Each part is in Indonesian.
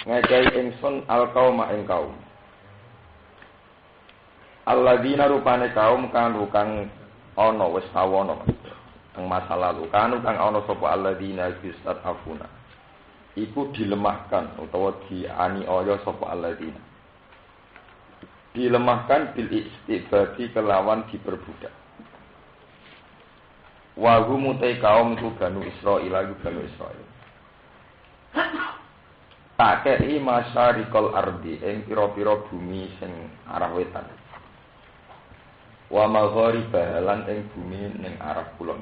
Ngekei ingsun al-qauma ing kaum. Alladzina rupane kaum kang ana wis sawono. Ang masa lalu kang ana sapa alladzina yustad'afuna. Iku dilemahkan utawa dianiaya sapa alladzina. Dilemahkan bil istibadi kelawan diperbudak. Wa hum kaum iku Banu Israil iku Banu Israil. Takei masyarikal ardi ing pira-pira bumi sing arah wetan. Wa maghariba lan ing bumi ning arah kulon.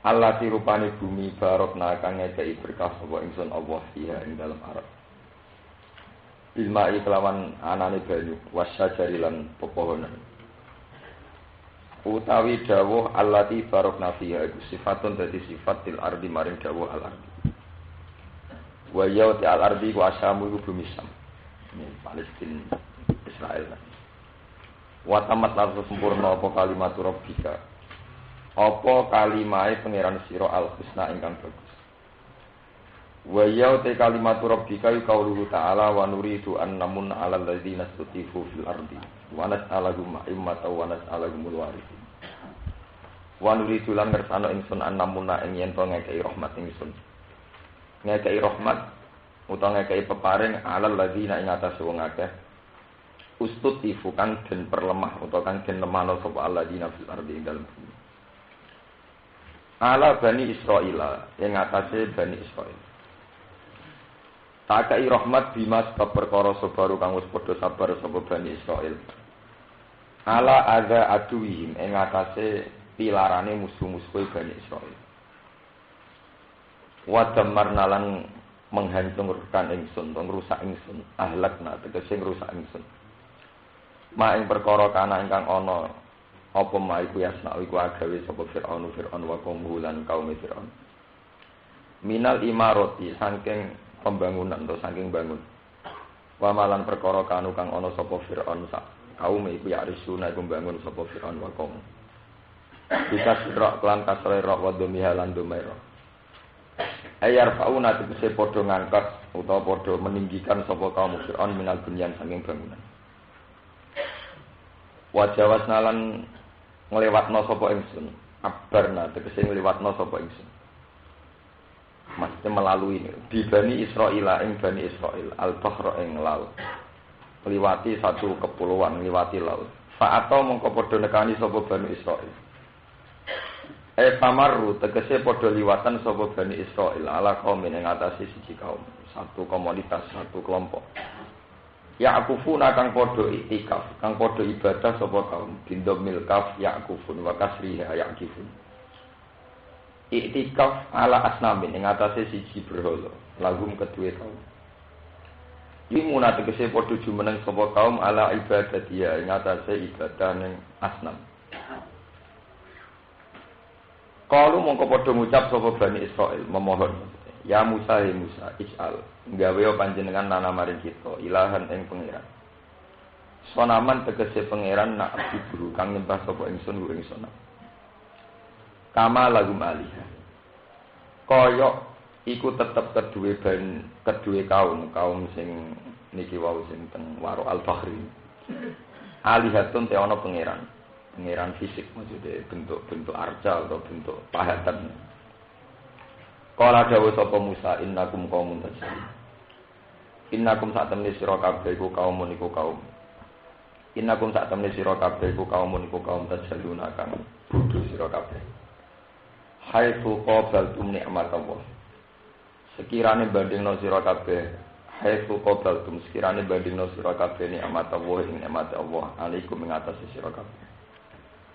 Allah dirupani bumi barokna kang ngekeki berkah sapa ingsun Allah iya ing dalem arep. Bilma'i kelawan anane banyu wasyajari lan pepohonan. Utawi dawuh allati barokna fiha iku sifatun dadi sifat til ardi maring dawuh al ardi. Wa yauti al-ardi wa asyamu iku bumi Syam. Ini Palestina Israel. Wa tamat lan sempurna apa kalimat rabbika. Apa kalimahe pangeran sira al-husna ingkang bagus. Wa yauti kalimat rabbika qauluhu ta'ala wa nuridu an namun 'alal ladzina stutifu fil ardi wa nas'alahum immata wa nas'alahumul warithin. Wa nuridu lan ngersano ingsun an namuna ing yen to ngekeki rahmat ingsun. Ngekei rahmat utawa ngekei peparing alal ladzina ing atase wong akeh ustutifu kan den perlemah utawa kan den lemahno sapa alladzina fil ardi ing dalem bumi ala bani Israila ing atase bani Israil takai rahmat bima sebab perkara sabaru kang wis padha sabar sapa bani Israil ala adza aduwihim ing atase pilarane musuh-musuhe bani Israil Wadamar nalan menghancurkan ingsun, ngrusak ingsun, ahlakna tegese ngrusak ingsun. Ma ing perkara kana ingkang ana apa ma iku yasna iku agawe sapa Firaun wa kaum lan kaum Firaun. Minal imarati saking pembangunan atau saking bangun. Wa malan perkara kanu kang ana sapa Firaun sak kaum iku ya risuna iku bangun sapa Firaun wa kaum. Bisa sira kelan kasre ra wa dumiha lan dumaira. Ayar fauna tegese padha ngangkat utawa padha meninggikan sapa kaum Fir'aun minal bunyan saking bangunan. Wajawas nalan nglewatna sapa ingsun, abarna tegese ngliwatna sapa ingsun. Maksudnya melalui ini. Di Bani Israil ing Bani Israil al-bahra ing laut. Ngliwati satu kepulauan, ngliwati laut. Fa'ata mongko padha nekani sapa Bani Israil. Pamaru tegese padha liwatan sapa Bani Israil ala kaum ing atase siji kaum, satu komunitas, satu kelompok. Ya'kufuna kang padha iktikaf, kang padha ibadah sapa kaum, bindom milkaf ya'kufun wa kasriha ya'kifun. Iktikaf ala asnamin ing atase siji berhala, lagum kedue kaum. Yimuna tegese padha jumeneng sapa kaum ala ibadatiya ing atase ibadah ning asnam. Kalu mongko padha ngucap sapa Bani Israil memohon, ya Musa he Musa ij'al gawe panjenengan nana maring kita ilahan ing pangeran. Sonaman tegese pangeran nak abdi kang nyembah sapa ingsun ku ing sonam. Kama lagum alih. Kaya iku tetep kedue kaum sing niki wau sing teng waro al-bahri. Alihatun te ana pangeran. Pengiran fisik maksudnya bentuk arca atau bentuk pahatan. Kala dawuh sapa Musa innakum qaumun tajhalun. Innakum sak temne sira kabeh iku kaumun iku kaum. Innakum sak temne sira kabeh iku kaumun iku kaum tajhalun kang bodho sira kabeh. Haitsu qabaltum nikmat Allah. Sekirane bandingno sira kabeh haitsu qabaltum sekirane bandingno sira kabeh nikmat Allah ing nikmat Allah alaikum ing atas sira kabeh.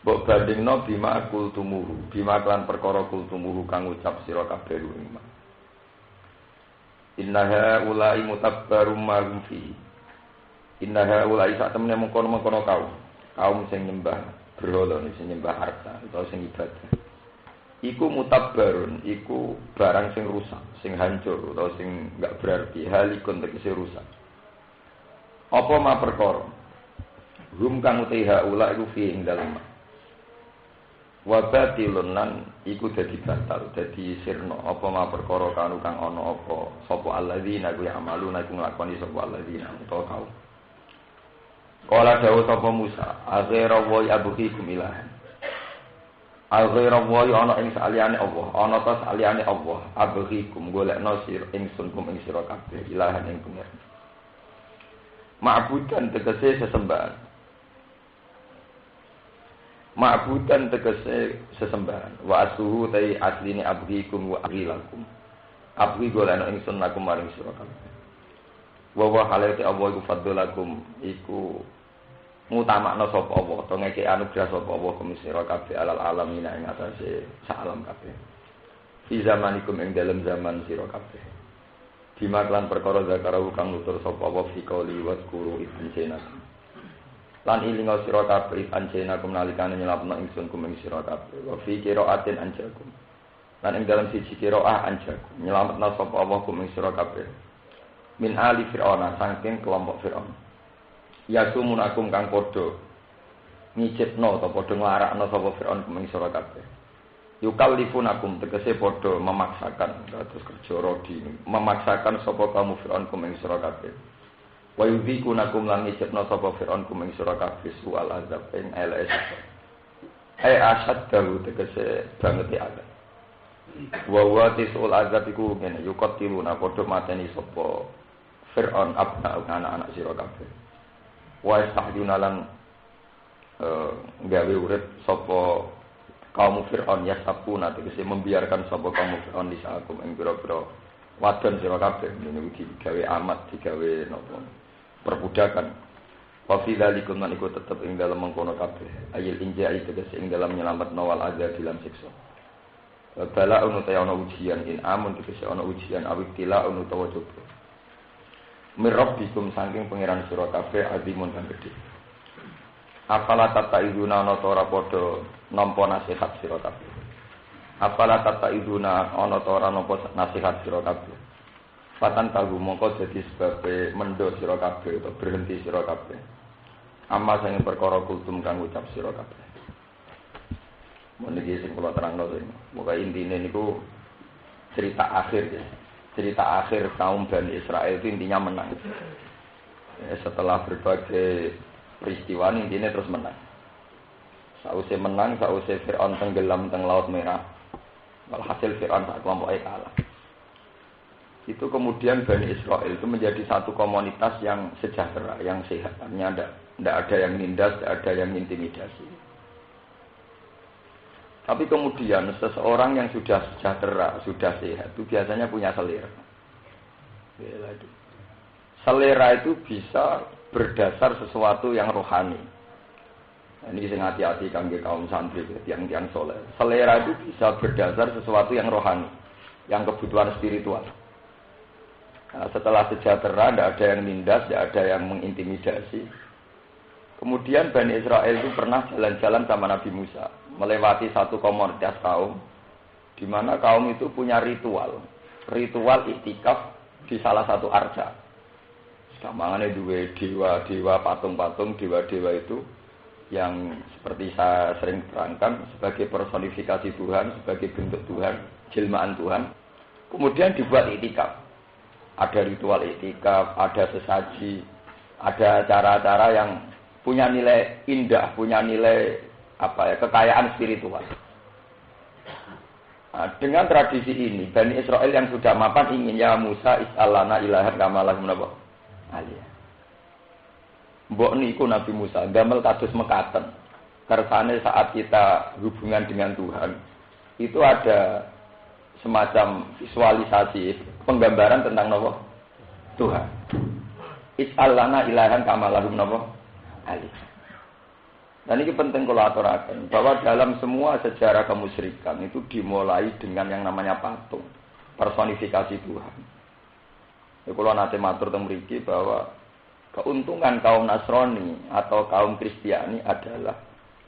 Mbok bandingno bima kultumuhu, bima klan perkara kultumuhu kang ucap sira kabeh ing iman. Innaha ulai mutabbarum ma hum fi. Innaha ulai sak temene mengkono-mengkono kaum sing nyembah berhala, sing nyembah harta utawa sing ibadah. Iku mutabbarun, iku barang sing rusak, sing hancur utawa sing enggak berarti, halikun tegese rusak. Apa ma perkara? Hum kang uteha ulai iku fi ing dalem Wa batilun lan iku dadi batal, dadi sirna apa ma perkara kanu kang ana apa sapa alladzina ku amaluna iku nglakoni sapa alladzina utawa kaum. Kala dawuh sapa Musa, "Aghira wa abghikum ilahan." Aghira wa ana ing saliyane Allah, ana ta saliyane Allah, abghikum golekno sir ingsun kum ing sira kabeh ilahan ing pengen. Ma'budan tegese sesembahan. Ma'budan tegese sesembahan. Wa asuhu tai asline abghikum wa aghilakum. Abghi golekno ingsun lakum maring sira kabeh. Wa wa halati Allah iku fadlakum iku ngutamakno sapa Allah to ngeke anugrah sapa Allah kumisira kabeh alal alamin ing atase sak alam kabeh. Fi zamanikum ing dalem zaman sira kabeh. Dimaklan perkara zakarahu kang nutur sapa Allah fi qouli wa zkuru ibnsenakum. Lan ilinga sira kabeh ibnsenakum nalikane nyelapno ingsun kum ing sira kabeh. Wa fi qiraatin anjakum. Lan ing dalem siji qiraah anjakum nyelametno sapa Allah kum ing sira kabeh. Min ali fir'auna saking kelompok fir'aun. Ya sumunakum kang padha ngicipno atau padha nglarakno sapa fir'aun kum ing sira kabeh. Yukallifunakum tegese padha memaksakan terus kerja rodi memaksakan sapa kamu fir'aun kum ing sira kabeh. Wa yudhikunakum lan ngicipno sapa fir'aun kum ing sira kabeh sual azab ing LS. Asad dalu tegese banget azab. Wa tisul azab iku ngene yukatiluna padha mateni sapa Fir'aun abna anak-anak sira kabeh. Wa istahduna lan gawe urip sapa kaum Fir'aun ya sapuna tegese membiarkan sapa kaum Fir'aun lisakum ing pira-pira wadon sira kabeh niku digawe amat digawe napa perbudakan. Wa fi dzalikum man iku tetep ing dalem mengkono kabeh ayil injai tegese ing dalem nyelametno wal azab dilam siksa. Bala ana ujian in amun tegese ana ujian awit tila utawa coba. Mirabbikum saking pangeran sira kabeh azimun kang gedhe. Apala tataiduna ana ta ora padha nampa nasihat sira kabeh. Apala tataiduna ana ta ora nampa nasihat sira kabeh. Fatan tahu mongko dadi sebabe mendo sira kabeh utawa berhenti sira kabeh. Amma sing perkara kultum kang ucap sira kabeh. Meniki sing kula terangno iki. Pokoke intine niku cerita akhir ya. Cerita akhir kaum Bani Israel itu intinya menang. Setelah berbagai peristiwa intinya terus menang. Sausé menang, sausé Fir'aun tenggelam teng Laut Merah. Walhasil Fir'aun sak kelompoknya kalah. Itu kemudian Bani Israel itu menjadi satu komunitas yang sejahtera, yang sehat. Artinya tidak ada yang nindas, tidak ada yang intimidasi. Tapi kemudian seseorang yang sudah sejahtera, sudah sehat, itu biasanya punya selera. Selera itu bisa berdasar sesuatu yang rohani. Ini sing hati-hati kangge kaum santri, tiang-tiang soleh. Selera itu bisa berdasar sesuatu yang rohani, yang kebutuhan spiritual. Nah, setelah sejahtera, tidak ada yang nindas, tidak ada yang mengintimidasi. Kemudian Bani Israel itu pernah jalan-jalan sama Nabi Musa, melewati satu komunitas kaum, di mana kaum itu punya ritual iktikaf di salah satu arca. Gampangane duwe dewa-dewa, patung-patung dewa-dewa itu yang seperti saya sering terangkan sebagai personifikasi Tuhan, sebagai bentuk Tuhan, jelmaan Tuhan. Kemudian dibuat iktikaf. Ada ritual iktikaf, ada sesaji, ada cara-cara yang punya nilai indah, punya nilai kekayaan spiritual. Nah, dengan tradisi ini, Bani Israel yang sudah mapan ingin ya Musa is'alana ilahan kamalah menapa? Aliyah. Mbok niku Nabi Musa gamel kados mekaten. Kersane saat kita hubungan dengan Tuhan, itu ada semacam visualisasi, penggambaran tentang napa? Tuhan. Is'alana ilahan kamalah menapa? Ali. Dan ini penting kalau aturaken bahwa dalam semua sejarah kemusyrikan itu dimulai dengan yang namanya patung, personifikasi Tuhan. Ya, kalau nanti matur teng mriki bahwa keuntungan kaum Nasrani atau kaum Kristiani adalah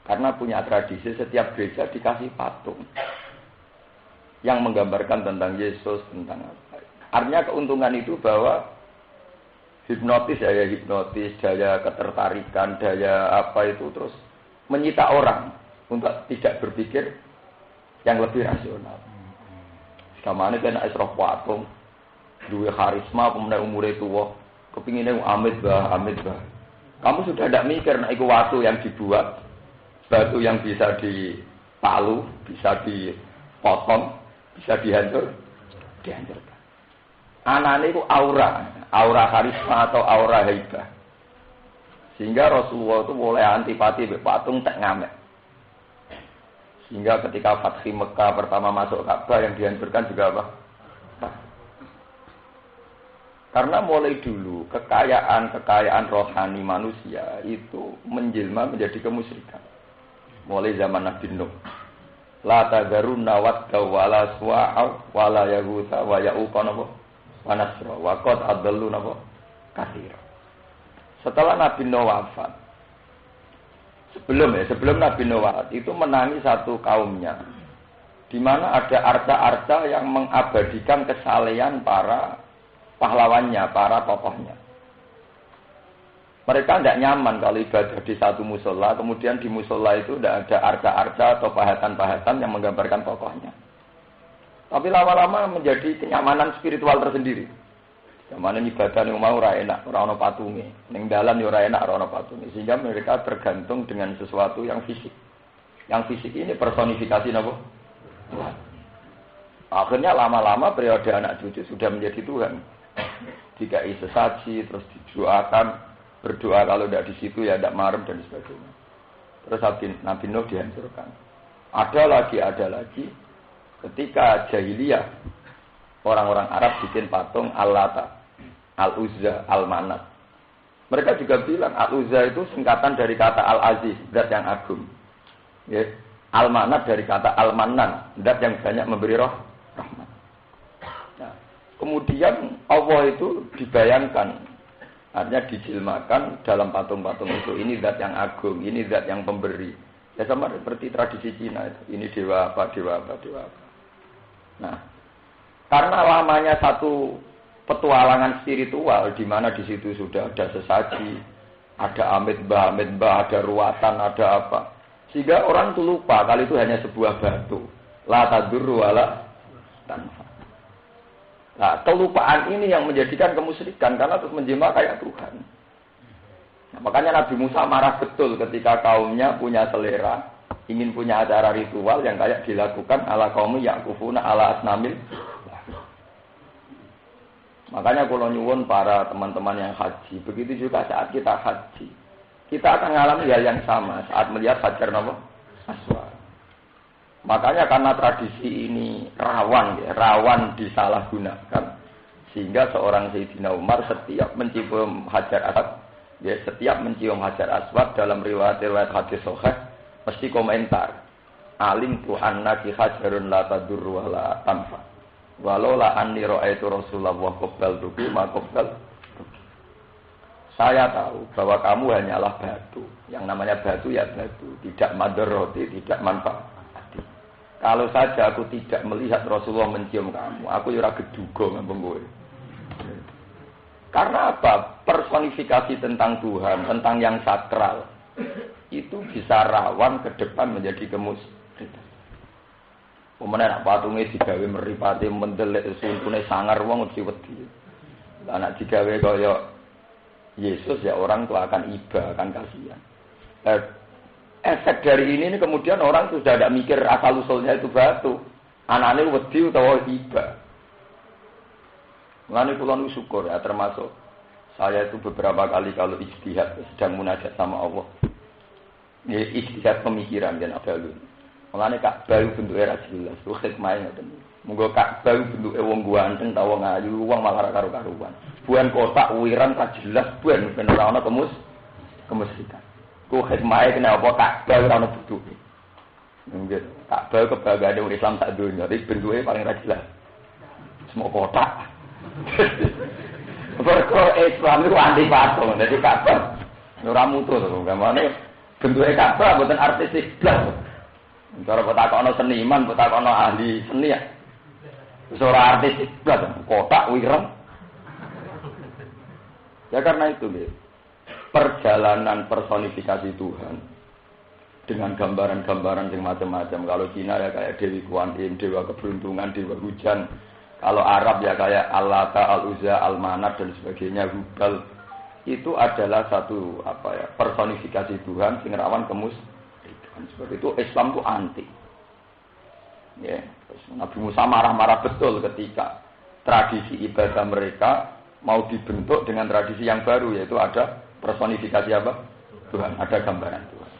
karena punya tradisi setiap gereja dikasih patung yang menggambarkan tentang Yesus, tentang apa. Artinya keuntungan itu bahwa hipnotis, daya ketertarikan, daya apa itu terus menyita orang untuk tidak berpikir yang lebih rasional. Kamane kena isroh patung, duwe karisma, kemudian umure tuwa, kepingine amit bah. Kamu sudah tidak mikir nek iku watu yang dibuat, batu yang bisa dipalu, bisa dipotong, bisa dihancurkan. Anane itu aura karisma atau aura haibah. Sehingga Rasulullah itu mulai antipati patung tak ngamek. Sehingga ketika Fathi Mekah pertama masuk Ka'bah yang dihancurkan juga apa? Karena mulai dulu kekayaan rohani manusia itu menjelma menjadi kemusyrikan. Mulai zaman Nabi Nuh. La tadarunna wadda wala suwa'a wala yaghutsa wa ya'uqa wa nasra wa qad adallu katsira. Setelah Nabi Nuh wafat, sebelum Nabi Nuh wafat itu menangi satu kaumnya, di mana ada arca-arca yang mengabadikan kesalehan para pahlawannya, para tokohnya. Mereka tidak nyaman kalau ibadah di satu musola, kemudian di musola itu tidak ada arca-arca atau pahatan-pahatan yang menggambarkan tokohnya. Tapi lama-lama menjadi kenyamanan spiritual tersendiri. Zaman ibadah yang mau ora enak, ora ana patunge. Ning dalan yo ora enak, ora ana patunge. Sehingga mereka tergantung dengan sesuatu yang fisik. Yang fisik ini personifikasi napa? Tuhan. Akhirnya lama-lama periode anak cucu sudah menjadi Tuhan. Dikai sesaji, terus didoakan, berdoa kalau tidak di situ ya tidak marem dan sebagainya. Terus Nabi Nuh dihancurkan. Ada lagi. Ketika jahiliyah, orang-orang Arab bikin patung Al-Lata, Al-Uzza, Al-Manat. Mereka juga bilang Al-Uzza itu singkatan dari kata Al-Aziz, zat yang agung. Ya. Al-Manat dari kata Al-Manan, zat yang banyak memberi rahmat. Nah, kemudian Allah itu dibayangkan, artinya dijilmakan dalam patung-patung itu. Ini zat yang agung, ini zat yang pemberi. Ya sama seperti tradisi Cina itu. Ini dewa apa. Nah, karena lamanya satu petualangan spiritual di mana di situ sudah ada sesaji, ada amit bah, ada ruatan, ada apa. Sehingga orang itu lupa kalau itu hanya sebuah batu. La tadurru wala tanfa. Nah, kelupaan ini yang menjadikan kemusyrikan karena terus menjelma kayak Tuhan. Nah, makanya Nabi Musa marah betul ketika kaumnya punya selera, ingin punya acara ritual yang kayak dilakukan ala kaum yakufuna ala asnamil. Makanya kalau nyuwun para teman-teman yang haji, begitu juga saat kita haji, kita akan mengalami hal yang sama saat melihat Hajar Aswad. Makanya karena tradisi ini rawan disalahgunakan, sehingga seorang Sayyidina Umar setiap mencium Hajar Aswad, setiap mencium Hajar Aswad dalam riwayat hadis sahih mesti komentar, alim tu annaki hajarun la tadurru wa la tanfa. Walau la anni ra'aitu Rasulullah qabbal tubi ma qabbal. Saya tahu bahwa kamu hanyalah batu. Yang namanya batu ya batu, tidak madarroti, tidak manfaat. Kalau saja aku tidak melihat Rasulullah mencium kamu, aku ora geduga ngambung kowe. Karena apa? Personifikasi tentang Tuhan, tentang yang sakral, itu bisa rawan ke depan menjadi kemusyrikan. Pemene nak patunge digawe mripate mendelik sumpune sangar wong mesti wedi. Lah nek digawe kaya Yesus ya orang tua akan iba, akan kasihan. Efek dari ini kemudian orang sudah tidak mikir asal usulnya itu batu. Anane wedi utawa iba. Mulane kula nu syukur ya termasuk saya itu beberapa kali kalau ijtihad sedang munajat sama Allah. Ya ijtihad pemikiran dan abdalun. Mulane Ka'bah bentuke ra jelas, ku hikmahe ngoten. Monggo Ka'bah bentuke wong ganteng ta wong ayu, wong malah karo-karuan. Buan kotak wiran tak jelas buan ben ora ana kemusyrikan. Ku hikmahe kenapa Ka'bah ora ana bentuke. Nggih, Ka'bah kebanggaane wong Islam sak donya, iki bentuke paling ra jelas. Semua kotak. Mergo Islam itu anti patung, dadi Ka'bah ora mutu to, gamane bentuke Ka'bah mboten artistik blas. Cara petakono seniman, petakono ahli seni ya. Ora artistik blas, kotak wireng. Ya karena itu, perjalanan personifikasi Tuhan dengan gambaran-gambaran yang macam-macam. Kalau Cina ya kayak Dewi Kuan Yin, dewa keberuntungan, dewa hujan. Kalau Arab ya kayak Al-Lata, Al-Uzza, Al-Manat dan sebagainya, Hubal. Itu adalah satu personifikasi Tuhan sing rawan kemusyrikan. Sebab itu Islam itu anti. Ya, Nabi Musa marah-marah betul ketika tradisi ibadah mereka mau dibentuk dengan tradisi yang baru, yaitu ada personifikasi apa? Tuhan, ada gambaran Tuhan.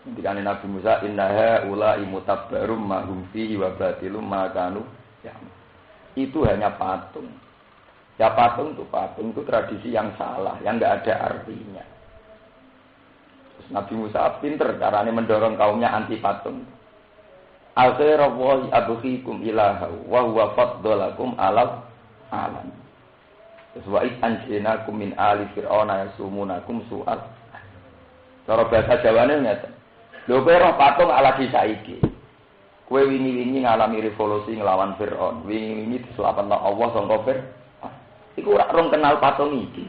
Ketika Nabi Musa, innaha ulai mutabbarum ma hum fihi wa batilum ma kanu ya. Itu hanya patung. Ya patung itu tradisi yang salah, yang enggak ada artinya. Terus Nabi Musa pinter caranya mendorong kaumnya anti patung. Al-khairallahi abghikum ilaha wa huwa faddalakum alal alam. Wa id anjinakum min ali fir'auna yasumunakum su'al. Cara bahasa Jawane ngeten. Lho kowe roh patung ala disaiki. Kowe wingi-wingi ngalami revolusi nglawan Firaun. Wingi-wingi diselapatno Allah sangka Firaun. Iku ora rong kenal patung iki.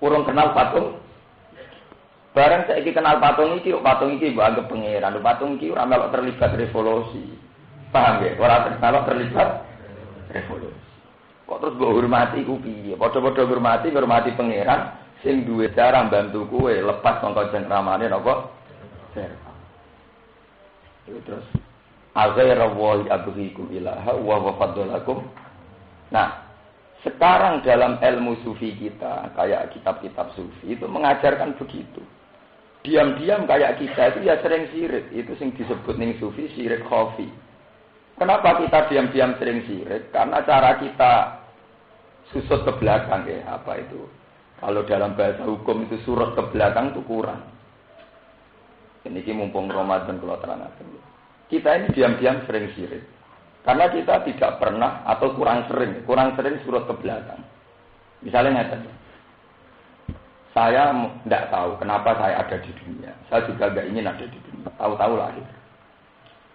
Urung kenal patung. Bareng saiki kenal patung iki mbok anggap pangeran. Patung iki ora melok terlibat revolusi. Paham ya? Ora terlibat revolusi. Kok terus mbok hormati ku piye? Padha-padha hormati pangeran sing duwe cara bantu kowe lepas saka cengkramane napa? Itu terus al-ghayra wa abghikum ilaha wa faddalakum. Nah, sekarang dalam ilmu sufi kita, kayak kitab-kitab sufi itu mengajarkan begitu. Diam-diam kayak kita itu ya sering syirik. Itu yang disebut ning sufi syirik khafi. Kenapa kita diam-diam sering syirik? Karena cara kita susut ke belakang ya, apa itu? Kalau dalam bahasa hukum itu surut ke belakang itu kurang. Ini mumpung Ramadan kalau terangkan. Kita ini diam-diam sering syirik. Karena kita tidak pernah atau kurang sering surut ke belakang. Misalnya nyata, saya tidak tahu kenapa saya ada di dunia. Saya juga tidak ingin ada di dunia. Tahu-tahu lahir.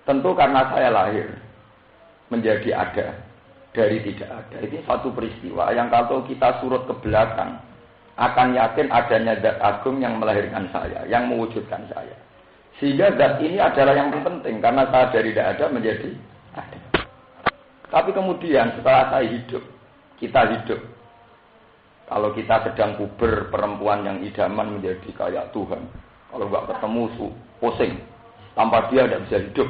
Tentu karena saya lahir menjadi ada dari tidak ada. Ini satu peristiwa yang kalau kita surut ke belakang akan yakin adanya zat agung yang melahirkan saya, yang mewujudkan saya. Sehingga zat ini adalah yang penting karena saya dari tidak ada menjadi ada. Tapi kemudian setelah saya hidup, kita hidup. Kalau kita sedang puber, perempuan yang idaman menjadi kayak Tuhan. Kalau nggak ketemu, pusing. Tanpa dia tidak bisa hidup.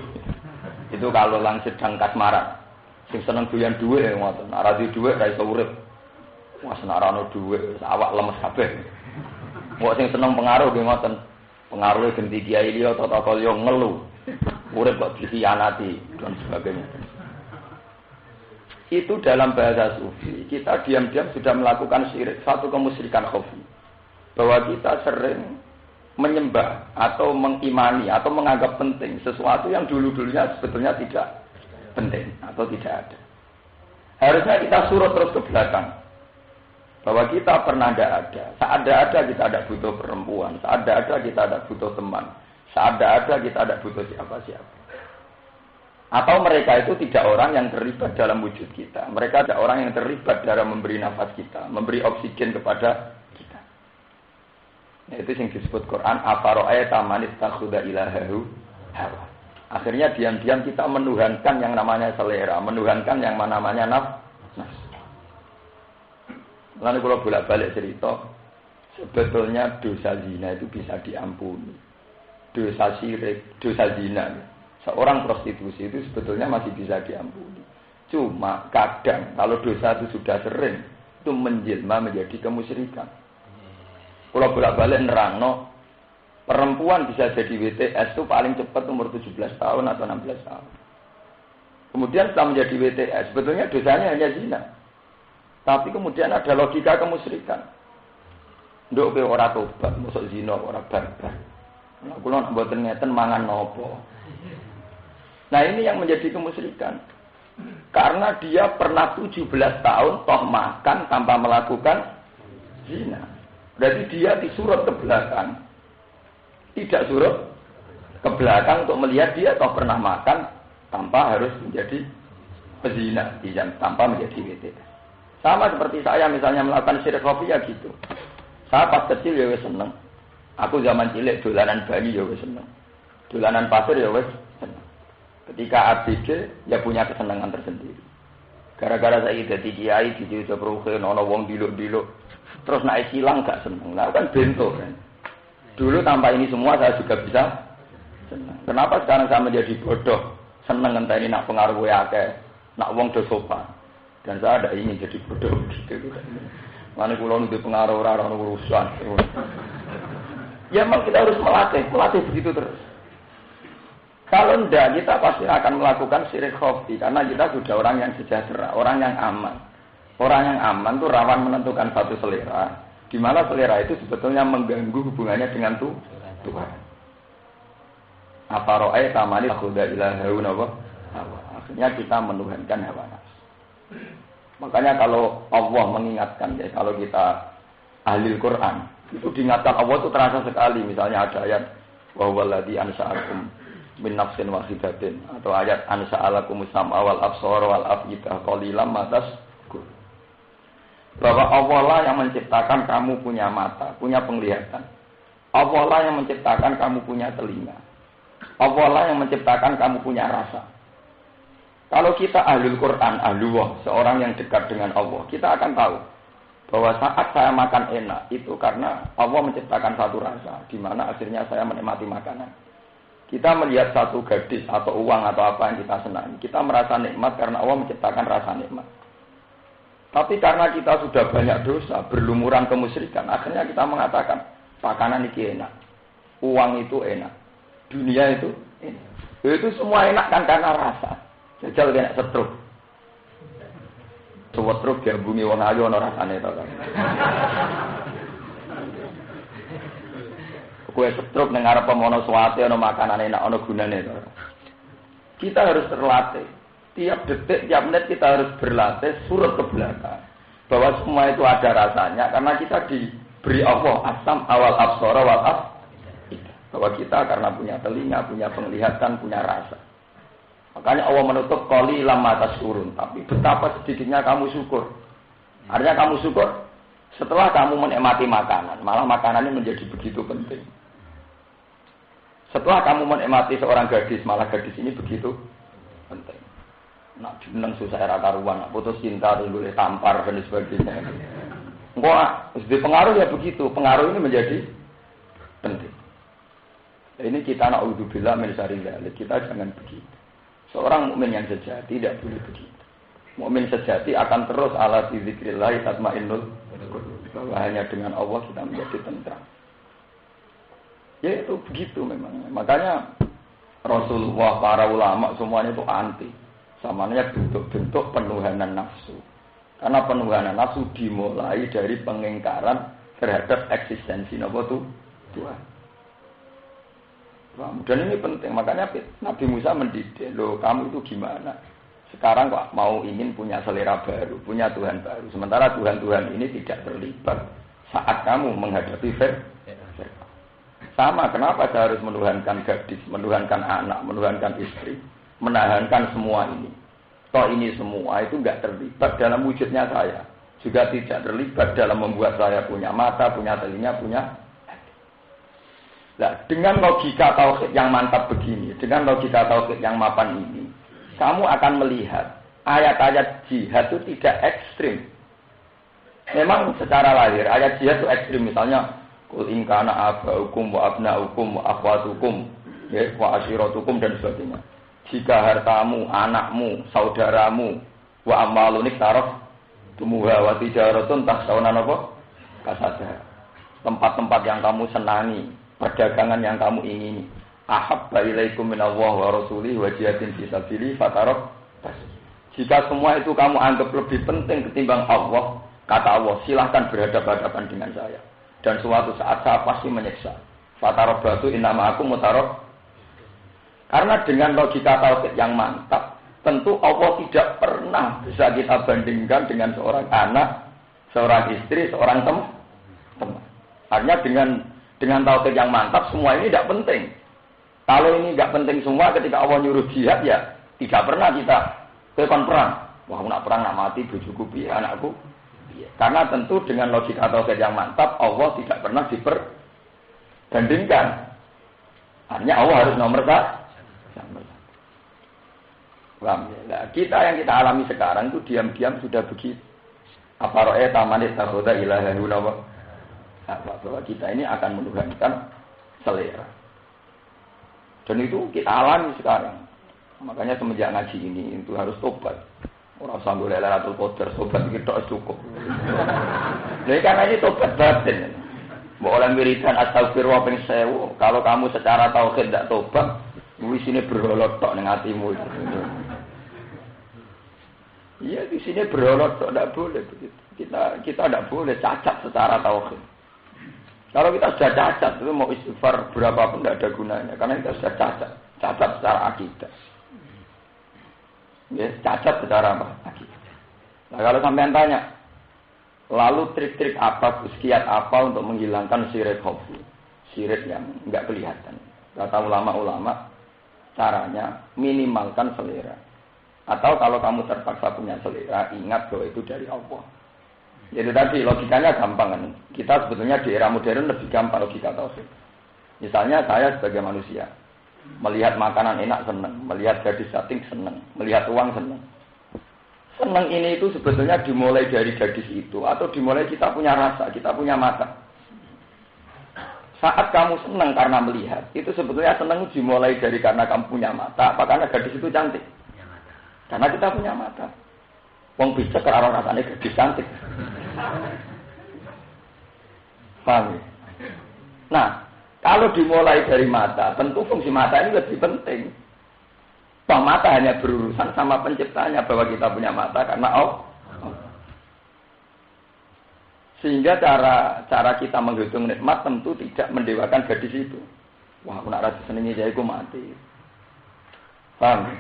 Itu kalau lang sedang kasmaran. Sing seneng doyan duwe ngoten. Ora di duwe ra iso urip. Wah senarano duwe, awak lemes kabeh. Mbok sing seneng pengaruh nggih ngoten. Pengaruhe genti kiai liya tata yo ngelu. Urip kok dikhianati dan sebagainya. Itu dalam bahasa sufi, kita diam-diam sudah melakukan syirik, satu kemusyrikan khafi. Bahwa kita sering menyembah atau mengimani atau menganggap penting sesuatu yang dulu-dulunya sebetulnya tidak penting atau tidak ada. Harusnya kita surut terus ke belakang. Bahwa kita pernah tidak ada. Saat ada kita tidak butuh perempuan. Saat ada kita tidak butuh teman. Saat ada kita tidak butuh siapa-siapa. Atau mereka itu tidak orang yang terlibat dalam wujud kita. Mereka tidak orang yang terlibat dalam memberi nafas kita, memberi oksigen kepada kita. Nah, itu yang disebut Quran, afara'aita man ittakhadha ilahahu hawa. Akhirnya diam-diam kita menuhankan yang namanya selera, menuhankan yang namanya nafsu. Lalu kalau bolak-balik cerita, sebetulnya dosa zina itu bisa diampuni. Dosa syirik, dosa zina. Seorang prostitusi itu sebetulnya masih bisa diampuni. Cuma kadang kalau dosa itu sudah sering, itu menjelma menjadi kemusyrikan. Kalau bolak-balik nerangno, perempuan bisa jadi WTS itu paling cepat umur 17 tahun atau 16 tahun. Kemudian setelah menjadi WTS, sebetulnya dosanya hanya zina. Tapi kemudian ada logika kemusyrikan. Nduk kowe ora tobat, mosok zina ora barbar. Nah, kula nak mboten ngeten mangan nopo. Nah ini yang menjadi kemusyrikan. Karena dia pernah 17 tahun toh makan tanpa melakukan zina. Berarti dia disurut ke belakang. Tidak surut ke belakang untuk melihat dia toh pernah makan tanpa harus menjadi pezina, tanpa menjadi WTS. Sama seperti saya misalnya melakukan syirik khafiyah gitu. Saya pas kecil ya seneng. Aku zaman cilik dolanan bayi ya seneng. Dolanan pasir ya wes seneng. Ketika ABG ya punya kesenangan tersendiri. Gara-gara saya jadi kiai di Jogja ono wong diluk-diluk terus naik silang gak seneng. Nah kan bento kan. Dulu tanpa ini semua saya juga bisa seneng. Kenapa sekarang saya menjadi bodoh? Seneng ngenteni nak pengaruh akeh, nak wong do sopan. Dan saya ada ingin jadi bodoh gitu. Mana kula nu pengaruh ora ono urusan. Ya memang kita harus melatih begitu terus. Kalau tidak, kita pasti akan melakukan syirik khofi karena kita sudah orang yang sejahtera, orang yang aman. Orang yang aman itu rawan menentukan satu selera, di mana selera itu sebetulnya mengganggu hubungannya dengan Tuhan. Apa ro'ay tamani khuda ilahaun apa? Akhirnya kita menuhankan hawa nafsu. Makanya kalau Allah mengingatkan, ya, kalau kita ahli Quran, itu diingatkan Allah itu terasa sekali. Misalnya ada ayat wa huwallazi ansa'akum min nafsin wahidatin atau ayat ansa'alakumus sam'a wal absara wal af'idah qalilan ma tashkur. Bahwa Allah lah yang menciptakan kamu punya mata, punya penglihatan. Allah lah yang menciptakan kamu punya telinga. Allah lah yang menciptakan kamu punya rasa. Kalau kita ahli Quran, ahliullah, seorang yang dekat dengan Allah, kita akan tahu bahwa saat saya makan enak itu karena Allah menciptakan satu rasa, di mana akhirnya saya menikmati makanan. Kita melihat satu gadis atau uang atau apa yang kita senangi, kita merasa nikmat karena Allah menciptakan rasa nikmat. Tapi karena kita sudah banyak dosa, berlumuran kemusyrikan, akhirnya kita mengatakan, makanan ini enak, uang itu enak, dunia itu enak. Itu semua enak kan karena rasa. Jajal kena setruk. Coba truk diambungi wong ayu ana rasane to kan. Kowe setruk ning arep pemono suwate ana makanan enak ana gunane to. Kita harus terlatih. Tiap detik, tiap menit kita harus berlatih surut ke belakang. Bahwa semua itu ada rasanya karena kita diberi Allah asam awal absara wal af'idah. Bahwa kita karena punya telinga, punya penglihatan, punya rasa. Makanya Allah menutup qalilan ma tashkurun, tapi betapa sedikitnya kamu syukur. Artinya kamu syukur setelah kamu menikmati makanan, malah makanan ini menjadi begitu penting. Setelah kamu menikmati seorang gadis, malah gadis ini begitu penting. Nak jeneng susah era karuan, putus cinta terus boleh tampar dan sebagainya. Enggak, di pengaruh ya begitu. Pengaruh ini menjadi penting. Ini kita naudzubillah min syarri dzalik. Kita jangan begitu. Seorang mukmin yang sejati tidak boleh begitu. Mukmin sejati akan terus ala dzikrillah tatmainnul qulub. Bahwa hanya dengan Allah kita menjadi tentram. Ya itu begitu memang. Makanya Rasulullah, para ulama semuanya itu anti. Samanya bentuk-bentuk penuhanan nafsu. Karena penuhanan nafsu dimulai dari pengingkaran terhadap eksistensi Tuhan. Dan ini penting, makanya Nabi Musa mendidik, loh kamu itu gimana? Sekarang kok mau ingin punya selera baru, punya Tuhan baru. Sementara Tuhan-Tuhan ini tidak terlibat saat kamu menghadapi sama, kenapa saya harus menuhankan gadis, menuhankan anak, menuhankan istri, menahankan semua ini. Toh ini semua itu enggak terlibat dalam wujudnya saya. Juga tidak terlibat dalam membuat saya punya mata, punya telinga, punya hati. Nah, dengan logika tauhid yang mantap begini, dengan logika tauhid yang mapan ini, kamu akan melihat ayat-ayat jihad itu tidak ekstrim. Memang secara lahir ayat jihad itu ekstrim, misalnya Qul in kana abaukum wa abnaukum wa akhwatukum wa ashiratukum dan sebagainya. Jika hartamu, anakmu, saudaramu wa amwalunik taraf tumuha wa tijaratun tahsawna apa? Kasada. Tempat-tempat yang kamu senangi, perdagangan yang kamu ingini. Ahabba ilaikum minallahi wa rasulihi wa jihadin fi sabilihi fatarab. Jika semua itu kamu anggap lebih penting ketimbang Allah, kata Allah, silahkan berhadapan-hadapan dengan saya. Dan suatu saat saya pasti menyiksa. Fatarabatu innama aku mutarab. Karena dengan logika tauhid yang mantap, tentu Allah tidak pernah bisa kita bandingkan dengan seorang anak, seorang istri, seorang teman. Artinya dengan tauhid yang mantap, semua ini tidak penting. Kalau ini tidak penting semua, ketika Allah nyuruh jihad, ya tidak pernah kita tekan perang. Wah, nak perang, nak mati, bojoku piye, anakku. Karena tentu dengan logika tauhid yang mantap, Allah tidak pernah diperbandingkan. Artinya Allah harus nomor satu. Paham ya? Nah, kita yang kita alami sekarang itu diam-diam sudah begitu. Apa ro'e tamanit takhoda ilaha illallah. Bahwa kita ini akan menuhankan selera. Dan itu kita alami sekarang. Makanya semenjak ngaji ini itu harus tobat. Orang sambil Lailatul Qadar tobat kita cukup. Jadi karena ini tobat batin. Mbok oleh wiridan astagfirullah ping 1000. Kalau kamu secara tauhid tidak tobat, wis sini berolot tok ning atimu. Iya di sini berolot tok tidak boleh begitu. Kita tidak boleh cacat secara tauhid. Kalau kita sudah cacat itu mau istighfar berapapun tidak ada gunanya karena kita sudah cacat secara akidah. Ya, cacat secara apa? Akidah. Nah, kalau sampean tanya, lalu trik-trik apa, kiat apa untuk menghilangkan syirik khafi? Syirik yang enggak kelihatan. Kata ulama-ulama, caranya minimalkan selera. Atau kalau kamu terpaksa punya selera, ingat bahwa itu dari Allah. Jadi tadi logikanya gampang kan. Kita sebetulnya di era modern lebih gampang logika tauhid. Misalnya saya sebagai manusia melihat makanan enak senang, melihat gadis cantik senang, melihat uang senang. Senang ini itu sebetulnya dimulai dari gadis itu atau dimulai kita punya rasa, kita punya mata. Saat kamu senang karena melihat, itu sebetulnya senang dimulai dari karena kamu punya mata, apa karena gadis itu cantik? Karena kita punya mata. Wong bisa karena rasanya gadis cantik. Paham? Nah, kalau dimulai dari mata, tentu fungsi mata ini lebih penting. Bahwa mata hanya berurusan sama penciptanya, bahwa kita punya mata karena Allah. Sehingga cara kita menghitung nikmat tentu tidak mendewakan gadis itu. Wah, aku nak rasa senengnya jadi aku mati. Paham?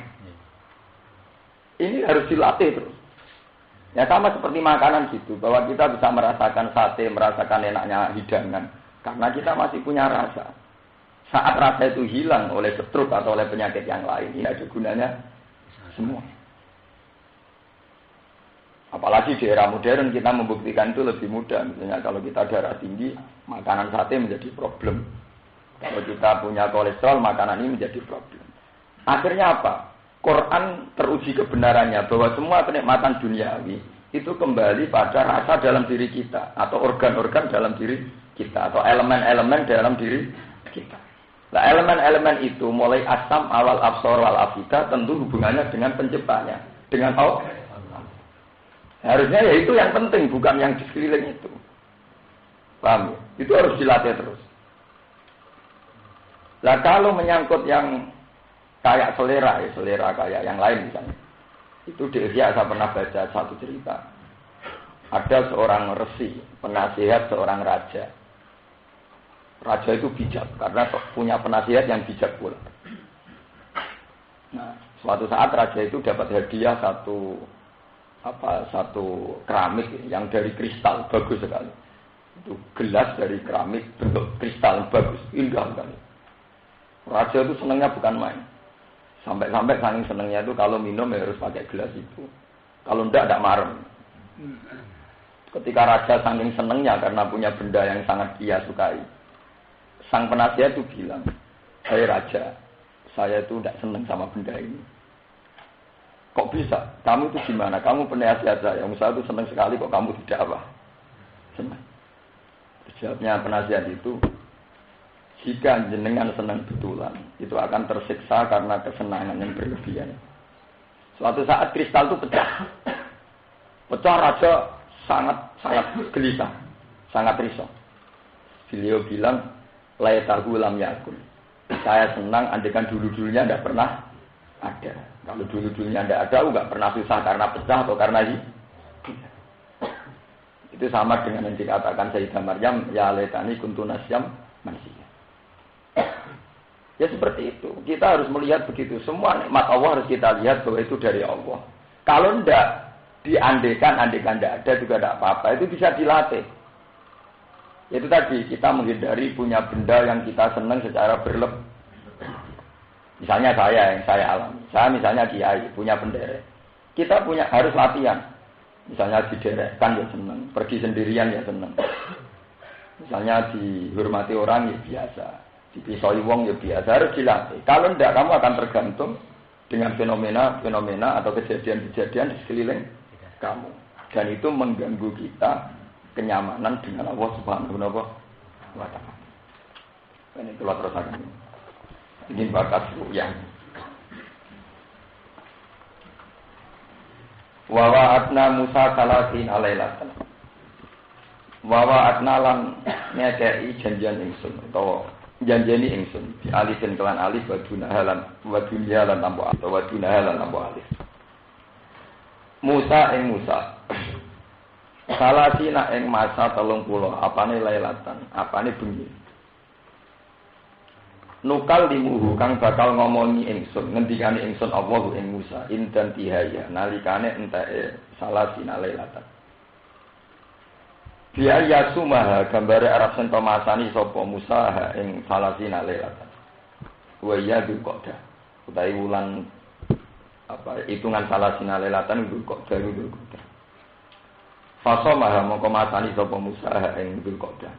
Ini harus dilatih terus. Ya sama seperti makanan gitu, bahwa kita bisa merasakan sate, merasakan enaknya hidangan. Karena kita masih punya rasa. Saat rasa itu hilang oleh stroke atau oleh penyakit yang lain, ini ada gunanya semua. Apalagi di era modern kita membuktikan itu lebih mudah. Misalnya kalau kita darah tinggi, makanan sate menjadi problem. Kalau kita punya kolesterol, makanan ini menjadi problem. Akhirnya apa? Quran teruji kebenarannya bahwa semua kenikmatan duniawi itu kembali pada rasa dalam diri kita atau organ-organ dalam diri kita atau elemen-elemen dalam diri kita. Nah, elemen-elemen itu mulai asam, awal, absor, wal afida tentu hubungannya dengan penciptanya, dengan Allah. Harusnya ya itu yang penting, bukan yang di sekeliling itu. Paham? Itu harus dilatih terus. Nah, kalau menyangkut yang kayak selera kayak yang lain misalnya. Itu di Ihya saya pernah baca satu cerita. Ada seorang resi, penasihat seorang raja. Raja itu bijak karena punya penasihat yang bijak pula. Nah, suatu saat raja itu dapat hadiah satu keramik yang dari kristal bagus sekali. Itu gelas dari keramik bentuk kristal bagus, indah sekali. Raja itu senangnya bukan main. Sampai saking senangnya itu kalau minum ya harus pakai gelas itu. Kalau tidak marem. Ketika raja saking senangnya karena punya benda yang sangat dia sukai, sang penasihat itu bilang, "Hai raja, saya itu tidak senang sama benda ini." "Kok bisa? Kamu itu gimana? Kamu penasihat saya. Saya itu senang sekali kok kamu tidak apa?" "Senang." Jawabnya penasihat itu, "Jika jenengan senang betulan, itu akan tersiksa karena kesenangan yang berlebihan." Suatu saat kristal itu pecah. Pecah, raja sangat gelisah, sangat risau. Beliau bilang, "Laitahu lam yakun." Saya senang andaikan dulu-dulunya tidak pernah ada. Kalau dulu-dulunya tidak ada, enggak pernah susah karena pecah atau karena ini. Itu sama dengan yang dikatakan Sayyidah Maryam, "Ya laitani kuntu nasyam mansiyah." Ya seperti itu. Kita harus melihat begitu. Semua nikmat Allah harus kita lihat bahwa itu dari Allah. Kalau tidak diandekan tidak ada juga tidak apa-apa. Itu bisa dilatih. Itu tadi kita menghindari punya benda yang kita senang secara berlebih. Misalnya yang saya alami. Saya misalnya kiai punya bendera. Kita harus latihan. Misalnya diderekkan ya senang, pergi sendirian ya senang. Misalnya dihormati orang ya biasa. Dipisoi wong ya biasa, harus dilatih. Kalau tidak, kamu akan tergantung dengan fenomena-fenomena atau kejadian-kejadian di sekeliling kamu. Dan itu mengganggu kita kenyamanan dengan Allah Subhanahu wa Ta'ala. Ini keluar terus akan ini bakat yang Wawaatna Musa salasin alailatan. Wawaatna lan ngekei janjian ingsun utawa janjeni ingsun di alifin kelan alif waduna halan tanpa atau waduna halan tanpa alif. Musa ing Musa. Salasina ing masa 30 apane lailatan, apane bengi. Nukal limuhu kang bakal ngomongi ingsun ngendikane ingsun Allahu ing Musa indan tihaya nalikane enteke salasina lailatan. Biaya sumaha gambare Arab sento masani sapa Musa ing salasina lailatan. Wa ya dukoda utawi wulan hitungan salasina lailatan dukoda dukoda. Fasomaha mongko masani sapa Musa ing dukoda.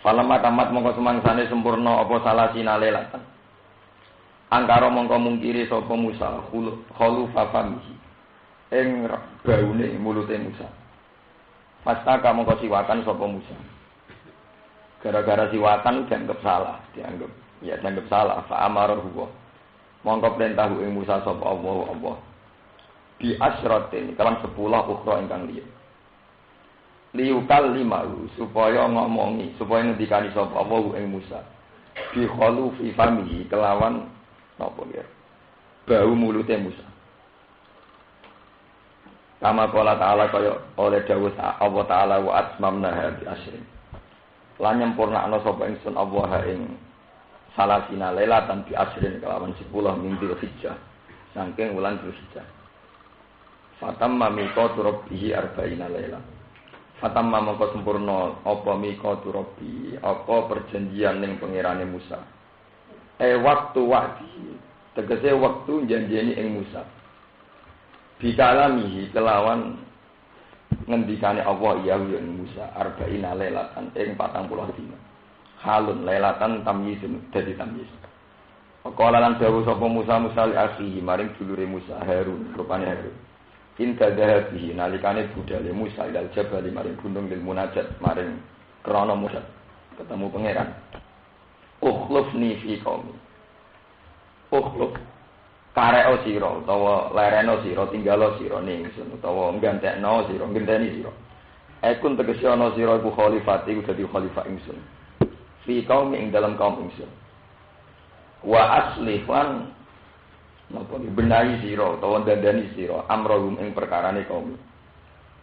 Falamma tamat mongko semangsane sempurna apa salasina lailatan. Angkara mongko mungkiri sapa Musa khulu fafamihi ing baune mulute Musa. Pastaka mongko siwakan sapa Musa. Gara-gara siwakan dianggap salah, fa amarahu. Mongko perintah ing Musa sapa Allah. Bi asratin kawan 10 ukhra ingkang liya. Liukal limahu supaya ngendikani sapa Allah ing Musa bi khalufi famihi kelawan napa ya bau mulute Musa kama qala ta'ala kaya oleh dawuh Allah taala wa atmamna bi asrin lan nyempurnakno sapa ingsun Allah ing salasina lailatan bi asrin kelawan 10 min Dzulhijjah saking wulan Dzulhijjah fatamma miqatu rabbih arba'ina lailatan. Fatamma mongko sempurna apa miqatu rabbi apa perjanjian ning pangerane Musa. Waktu tegese waktu janjeni ing Musa. Bikalamihi kelawan ngendikane Allah ya Musa arba'ina lailatan ing 40 dina. Halun lailatan tamyizun dadi tamyiz. Qala lan dawuh sapa Musa li akhihi maring dulure Musa Harun rupane Harun. Inta dhahabihi nalikane budale Musa ilal jabal maring gunung lil munajat maring krana Musa ketemu pangeran. Ukhlufni fi qaumi. Ukhluf kareo sira utawa lereno sira tinggalo sira ning ingsun utawa nggantekno sira ngenteni sira. Ekun tegese ana sira iku khalifat iku dadi khalifah ingsun. Fi qaumi ing dalam kaum ingsun. Wa aslifan napa benahi sira utawa dandani sira amrohum ing perkarane kaum.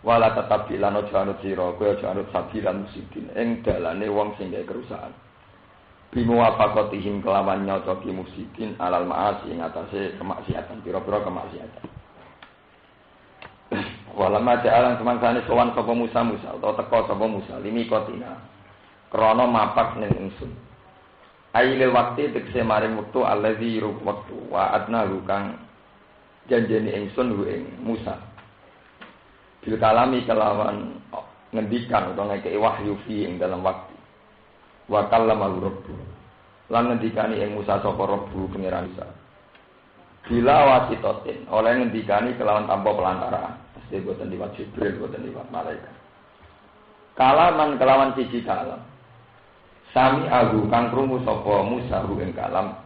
Wala tetap lan aja anut sira kowe aja anut sabilan musikin ing dalane wong sing gawe kerusakan. Bimuwafaqatihim kelawan nyocoki musikin alal ma'asi ing atase kemaksiatan pira-pira kemaksiatan. Walama ja'alan semangsane sowan sapa Musa utawa teka sapa Musa limikotina krana mapak ning ingsun. Ailil waktu tegese maring wektu allazi ru wektu wa adnahu kang janjeni ingsun ing Musa. Bil kalami kelawan ngendikan utawa ngekeki wahyu fi ing dalam waktu. Wa kallama rabbu. Lan ngendikani ing Musa sapa Rabbu pangeran Musa. Bila wasitotin oleh ngendikani kelawan tanpa pelantara. Pasti boten liwat Jibril boten liwat malaikat. Kalaman kelawan siji kalam. Sami agu kang krungu sapa Musa ing kalam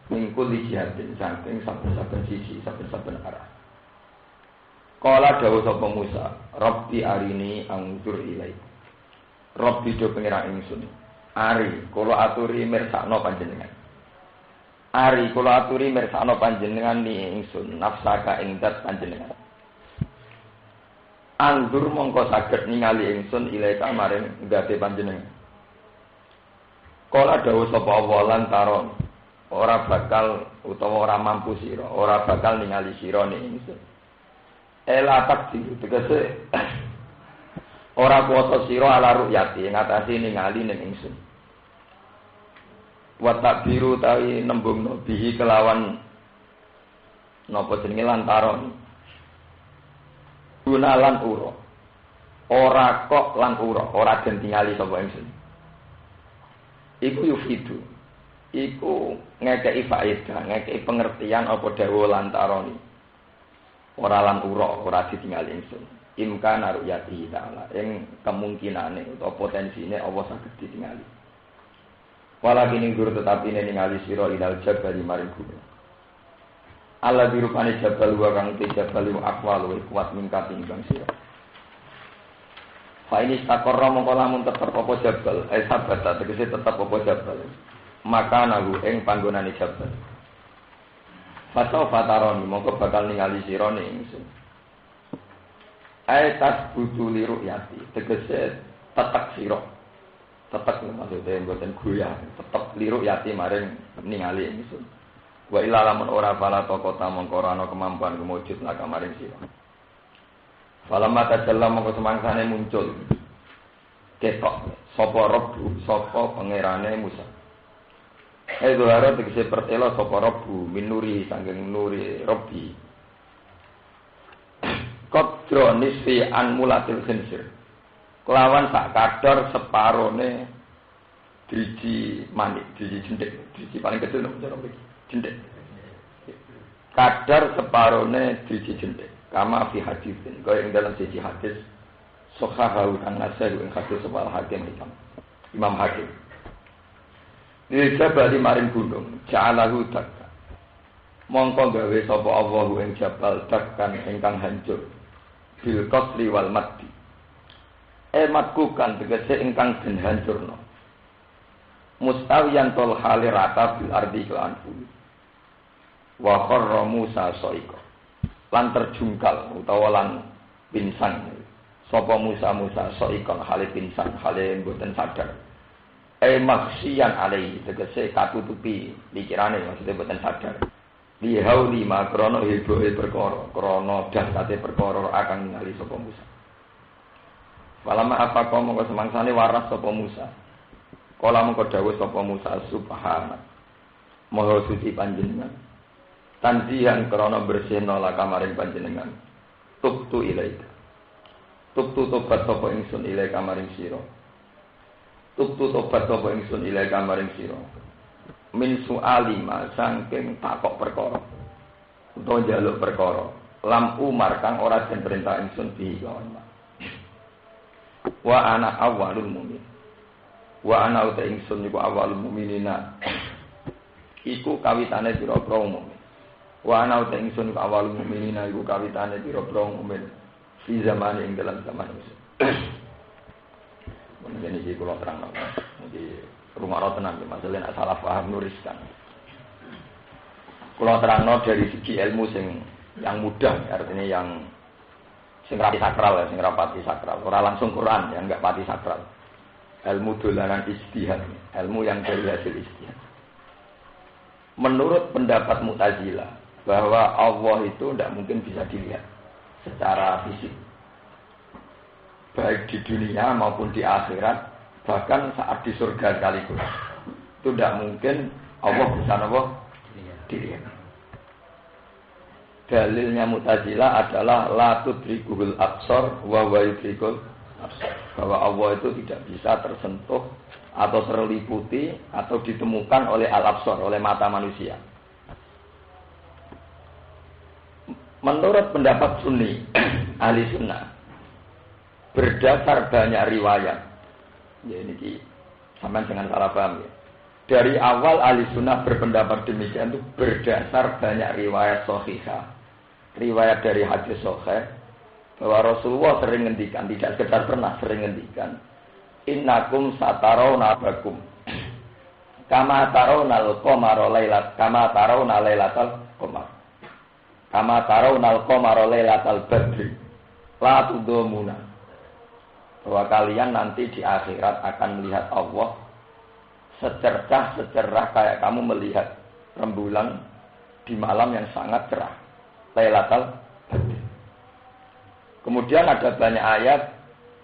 mingkul lijatin saking saben-saben sisi saben-saben arah. Kala dawuh sapa Musa, Rabbi arini angdur ilai. Rabbi do pengira ingsun. Ari kula aturi mirsakno panjenengan. Ari kula aturi mirsakno panjenengan ni ingsun nafsaka ing dat panjenengan. Angdur mongko saged ningali ingsun ilai kamaring ngate panjenengan. Kala dawuh sapa Allah lan taron ora bakal utawa ora mampu sira, ora bakal ningali sira ning ingsun. Ela takdir tegese ora kuwasa sira ala ru'yati ngatasi ningali ning ingsun. Wa takbiru tawi nembungno bihi kelawan napa jenenge lantaron. Gunalan ora kok lan ora den tingali sapa ingsun. iku yufidu. Iku ngekeki faedah, ngekeki pengertian apa dawuh lantaroni. Ora lan ora ditinggal ingsun. Imkana ru'yati ta'ala ing kemungkinane utawa potensine Allah saged ditingali. Walakin ing guru tetapi ningali sira ilal jabal maring gunung. Allah dirupane jabal wa kang te jabal aqwal wa kuat mingkat ing sira. Fa ini takorra mongko lamun tetep apa jabal, sabata tegese tetep apa jabal. Maka nahu ing panggonane jabal. Fasau fataron mongko bakal ningali sira ning ingsun. Tas butuh liru yati tegese tetek sira. Tetek maksudnya mboten goyah, tetep liru yati maring ningali ingsun. Wa ila lamun ora fala taqata mongko ora ana kemampuan kumujud laka maring sira. Falamma tajalla mongko semangsane muncul ketok sapa Rabbu sapa pangerane Musa. Dohara tegese pertelo sapa Rabbu minuri saking nuri Rabbi. Qadra nisfi an mulatil khinsir. Kelawan sak kadar separone driji manik, driji jendhek, driji paling kecil nang cara mriki, jendhek. Kadar separone driji jendhek. Kama fi hadisin, kaya ing dalam siji hadis sahahahu kang nasih ing hadis sebal hakim Imam Hakim. Dijabali maring gunung, ja'alahu dakka. Mongko gawe sapa Allah ing jabal dakkan ingkang hancur. Bil qasri wal maddi. Matkukan tegese ingkang den hancurna. Mustawiyan tol hali rata bil ardi kelan bumi. Wa kharra Musa sa'iqa. Lan terjungkal utawa lan pingsan. Sapa Musa sa'iqan hale pingsan, hale mboten sadar. Maksian alai tegese katutupi pikirane maksudnya mboten sadar. Li hauli ma krana heboe perkara, krana dahsate perkara akan ningali sapa Musa. Walama apa kau mongko semangsane waras sapa Musa. Kala mongko dawuh sapa Musa subhanallah. Maha suci panjenengan. Tanzihan krana bersihna laka maring panjenengan. Tubtu ilaika. Tubtu tobat sapa ingsun ilaika maring sira. Tubtu tobat sapa ingsun ilaika maring sira. Min su'alima saking takok perkara. Utawa njaluk perkara. Lam umar kang ora den perintah ingsun diilawan. Wa ana awwalul mu'min. Wa ana uta ingsun iku awwalul mu'minina. Iku kawitane pira-pira mukmin. Wa ana uta ingsun iku awwalul mu'minina iku kawitane pira-pira mukmin. Di zaman ing dalam zaman itu. Mungkin iki kula terangno. Iki rumah tenan masalah nek salah paham nuriskan. Kula terangno dari segi ilmu yang mudah, artinya yang sing rapati sakral, sing rapati sakral. Ora langsung Quran, yang enggak pati sakral. Ilmu dolanan ijtihad, ilmu yang dari hasil ijtihad. Menurut pendapat Mu'tazilah bahwa Allah itu tidak mungkin bisa dilihat secara fisik, baik di dunia maupun di akhirat, bahkan saat di surga sekaligus. Itu tidak mungkin Allah bisa dilihat. Dalilnya Mu'tazilah adalah la tudrikuhul absar wa huwa yudrikul absar. Bahwa Allah itu tidak bisa tersentuh atau terliputi atau ditemukan oleh al-absar, oleh mata manusia. Menurut pendapat Sunni, ahli sunnah, berdasar banyak riwayat, ya ini sampai dengan salah paham ya. Dari awal ahli sunnah berpendapat demikian itu berdasar banyak riwayat sahihah, riwayat dari hadis sahih bahwa Rasulullah sering ngendikan, tidak sekedar pernah sering ngendikan, innakum satarawna bakum, kama tarawnal qamara lailat, kama tarawna lailatal qamar, kama tarawnal qamara lailatal badri, la tudamuna. Bahwa kalian nanti di akhirat akan melihat Allah secercah kayak kamu melihat rembulan di malam yang sangat cerah, Lailatul Badr. Kemudian ada banyak ayat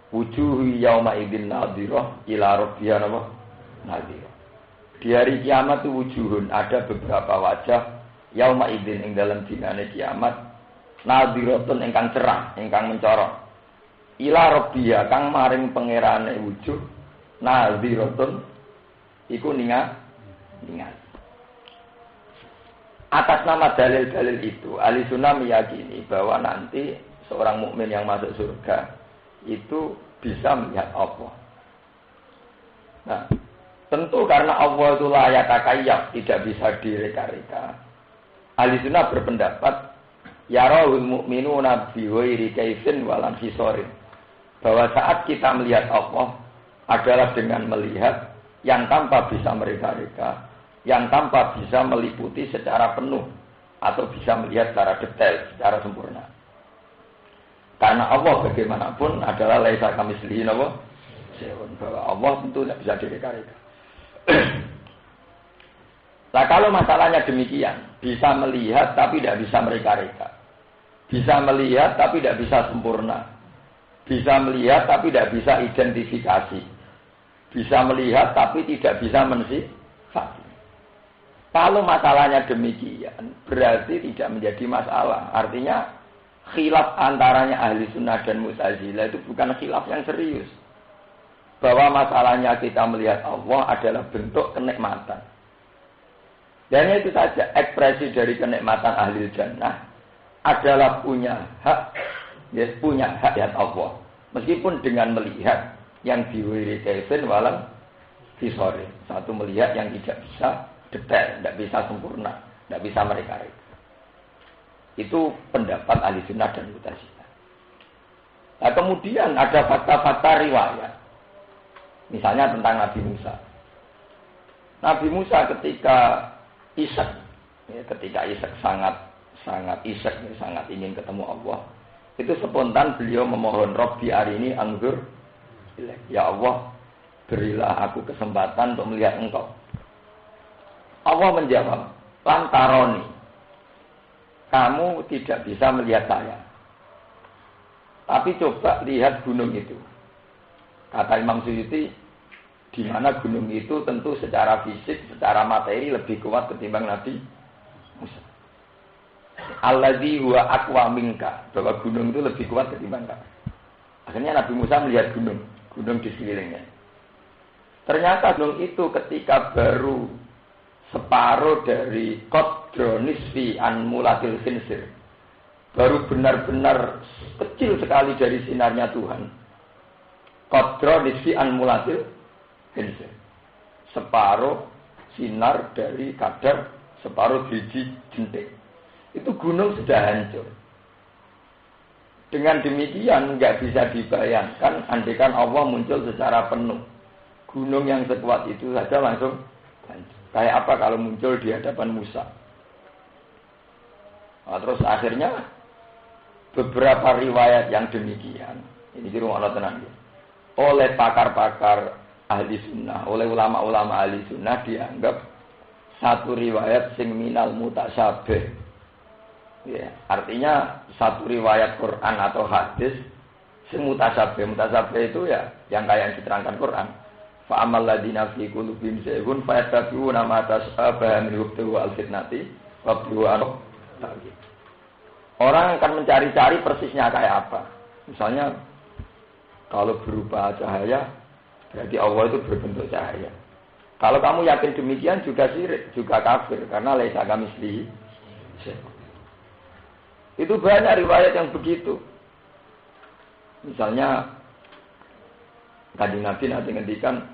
wujuhu yauma idzin nadhirah ila rabbiha nadhirah. Di hari kiamat itu wujuhun, ada beberapa wajah yauma idzin ing dalam dinane kiamat nadhiratun ingkang cerah, ingkang mencorong. Ila rabbiha kang maring pangerane wujuh nadhiratun iku ningat. Atas nama dalil-dalil itu, ahli sunnah meyakini bahwa nanti seorang mukmin yang masuk surga itu bisa melihat Allah. Nah, tentu karena Allah itu layak takayyaf, tidak bisa direka-reka. Ahli sunnah berpendapat yarahul mu'minuna bi ghairi kaifin walam hisorin, bahwa saat kita melihat Allah adalah dengan melihat yang tanpa bisa mereka-reka, yang tanpa bisa meliputi secara penuh atau bisa melihat secara detail, secara sempurna. Karena Allah bagaimanapun adalah laisa kamitslihi syai'un, bahwa Allah tentu tidak bisa direka-reka. Nah, kalau masalahnya demikian, bisa melihat tapi tidak bisa mereka-reka, bisa melihat tapi tidak bisa sempurna, bisa melihat tapi tidak bisa identifikasi, bisa melihat tapi tidak bisa mensifati. Kalau masalahnya demikian, berarti tidak menjadi masalah. Artinya, khilaf antaranya ahli sunnah dan Mu'tazilah itu bukan khilaf yang serius. Bahwa masalahnya kita melihat Allah adalah bentuk kenikmatan. Dan itu saja, ekspresi dari kenikmatan ahli jannah adalah punya hak lihat Allah. Meskipun dengan melihat yang diwiri kaifin walam hisori. Satu melihat yang tidak bisa detail, tidak bisa sempurna, tidak bisa mereka-reka. Itu pendapat ahli sunnah dan Mu'tazilah. Nah, kemudian ada fakta-fakta riwayat. Misalnya tentang Nabi Musa. Nabi Musa ketika Isyak sangat ingin ketemu Allah, itu spontan beliau memohon, Rabbi arini anzur ilaik. Ya Allah, berilah aku kesempatan untuk melihat Engkau. Allah menjawab, lantaroni, kamu tidak bisa melihat saya. Tapi coba lihat gunung itu. Kata Imam Suyuti, di mana gunung itu tentu secara fisik, secara materi lebih kuat ketimbang Nabi Musa. Alladzi huwa aqwa minka, bahwa gunung itu lebih kuat ketimbang kamu. Akhirnya Nabi Musa melihat gunung di sekelilingnya. Ternyata gunung itu ketika baru separuh dari qadra nisfi an mulatil khinsir, baru benar-benar kecil sekali dari sinarnya Tuhan. Qadra nisfi an mulatil khinsir, separuh sinar dari kadar separuh biji jentik. Itu gunung sudah hancur. Dengan demikian nggak bisa dibayangkan andaikan Allah muncul secara penuh, gunung yang sekuat itu saja langsung hancur. Kayak apa kalau muncul di hadapan Musa? Nah, terus akhirnya beberapa riwayat yang demikian, ini di rumah Allah tenang, oleh pakar-pakar ahli sunnah, oleh ulama-ulama ahli sunnah dianggap satu riwayat sing minal mutasyabih. Ya, artinya satu riwayat Quran atau hadis sing mutasyabih. Mutasyabih itu ya yang kayak yang diterangkan Quran. Fa amal ladina fi qulubihim zaygun fa yattabi'una ma tashabaha min hubtihi al-fitnati wa bi'anu. Orang akan mencari-cari persisnya kayak apa. Misalnya kalau berupa cahaya, berarti Allah itu berbentuk cahaya. Kalau kamu yakin demikian juga syirik, juga kafir karena laisa kamitslihi syai'un. Itu banyak riwayat yang begitu. Misalnya Kanjeng Nabi nanti ngendikan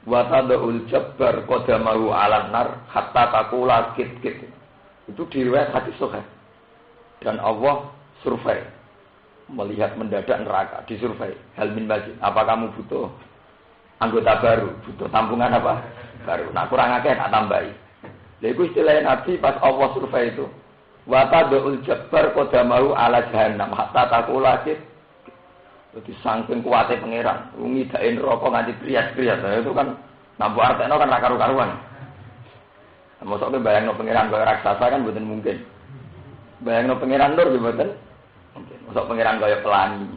wa tadul jabbar qadamahu 'alan nar hatta taqula kit-kit. Itu diriwayat hadis sahih. Dan Allah survei, melihat mendadak neraka, disurvei. Hal min mazid, apa kamu butuh anggota baru, butuh tampungan apa? Baru. Nah, kurang akeh tak tambahi. Lha iku istilah Nabi pas Allah survei itu. Wa tadul jabbar qadamahu 'ala jahannam hatta taqula kit. Jadi saking kuatnya pangeran, ngidain rokok nganti kriat-kriat. Nah, itu kan nampu artekno kan ra karu-karuan. Mosok ke bayangno pangeran kaya raksasa kan mboten mungkin. Bayangno pangeran nur mboten mungkin. Mosok pangeran kaya pelangi.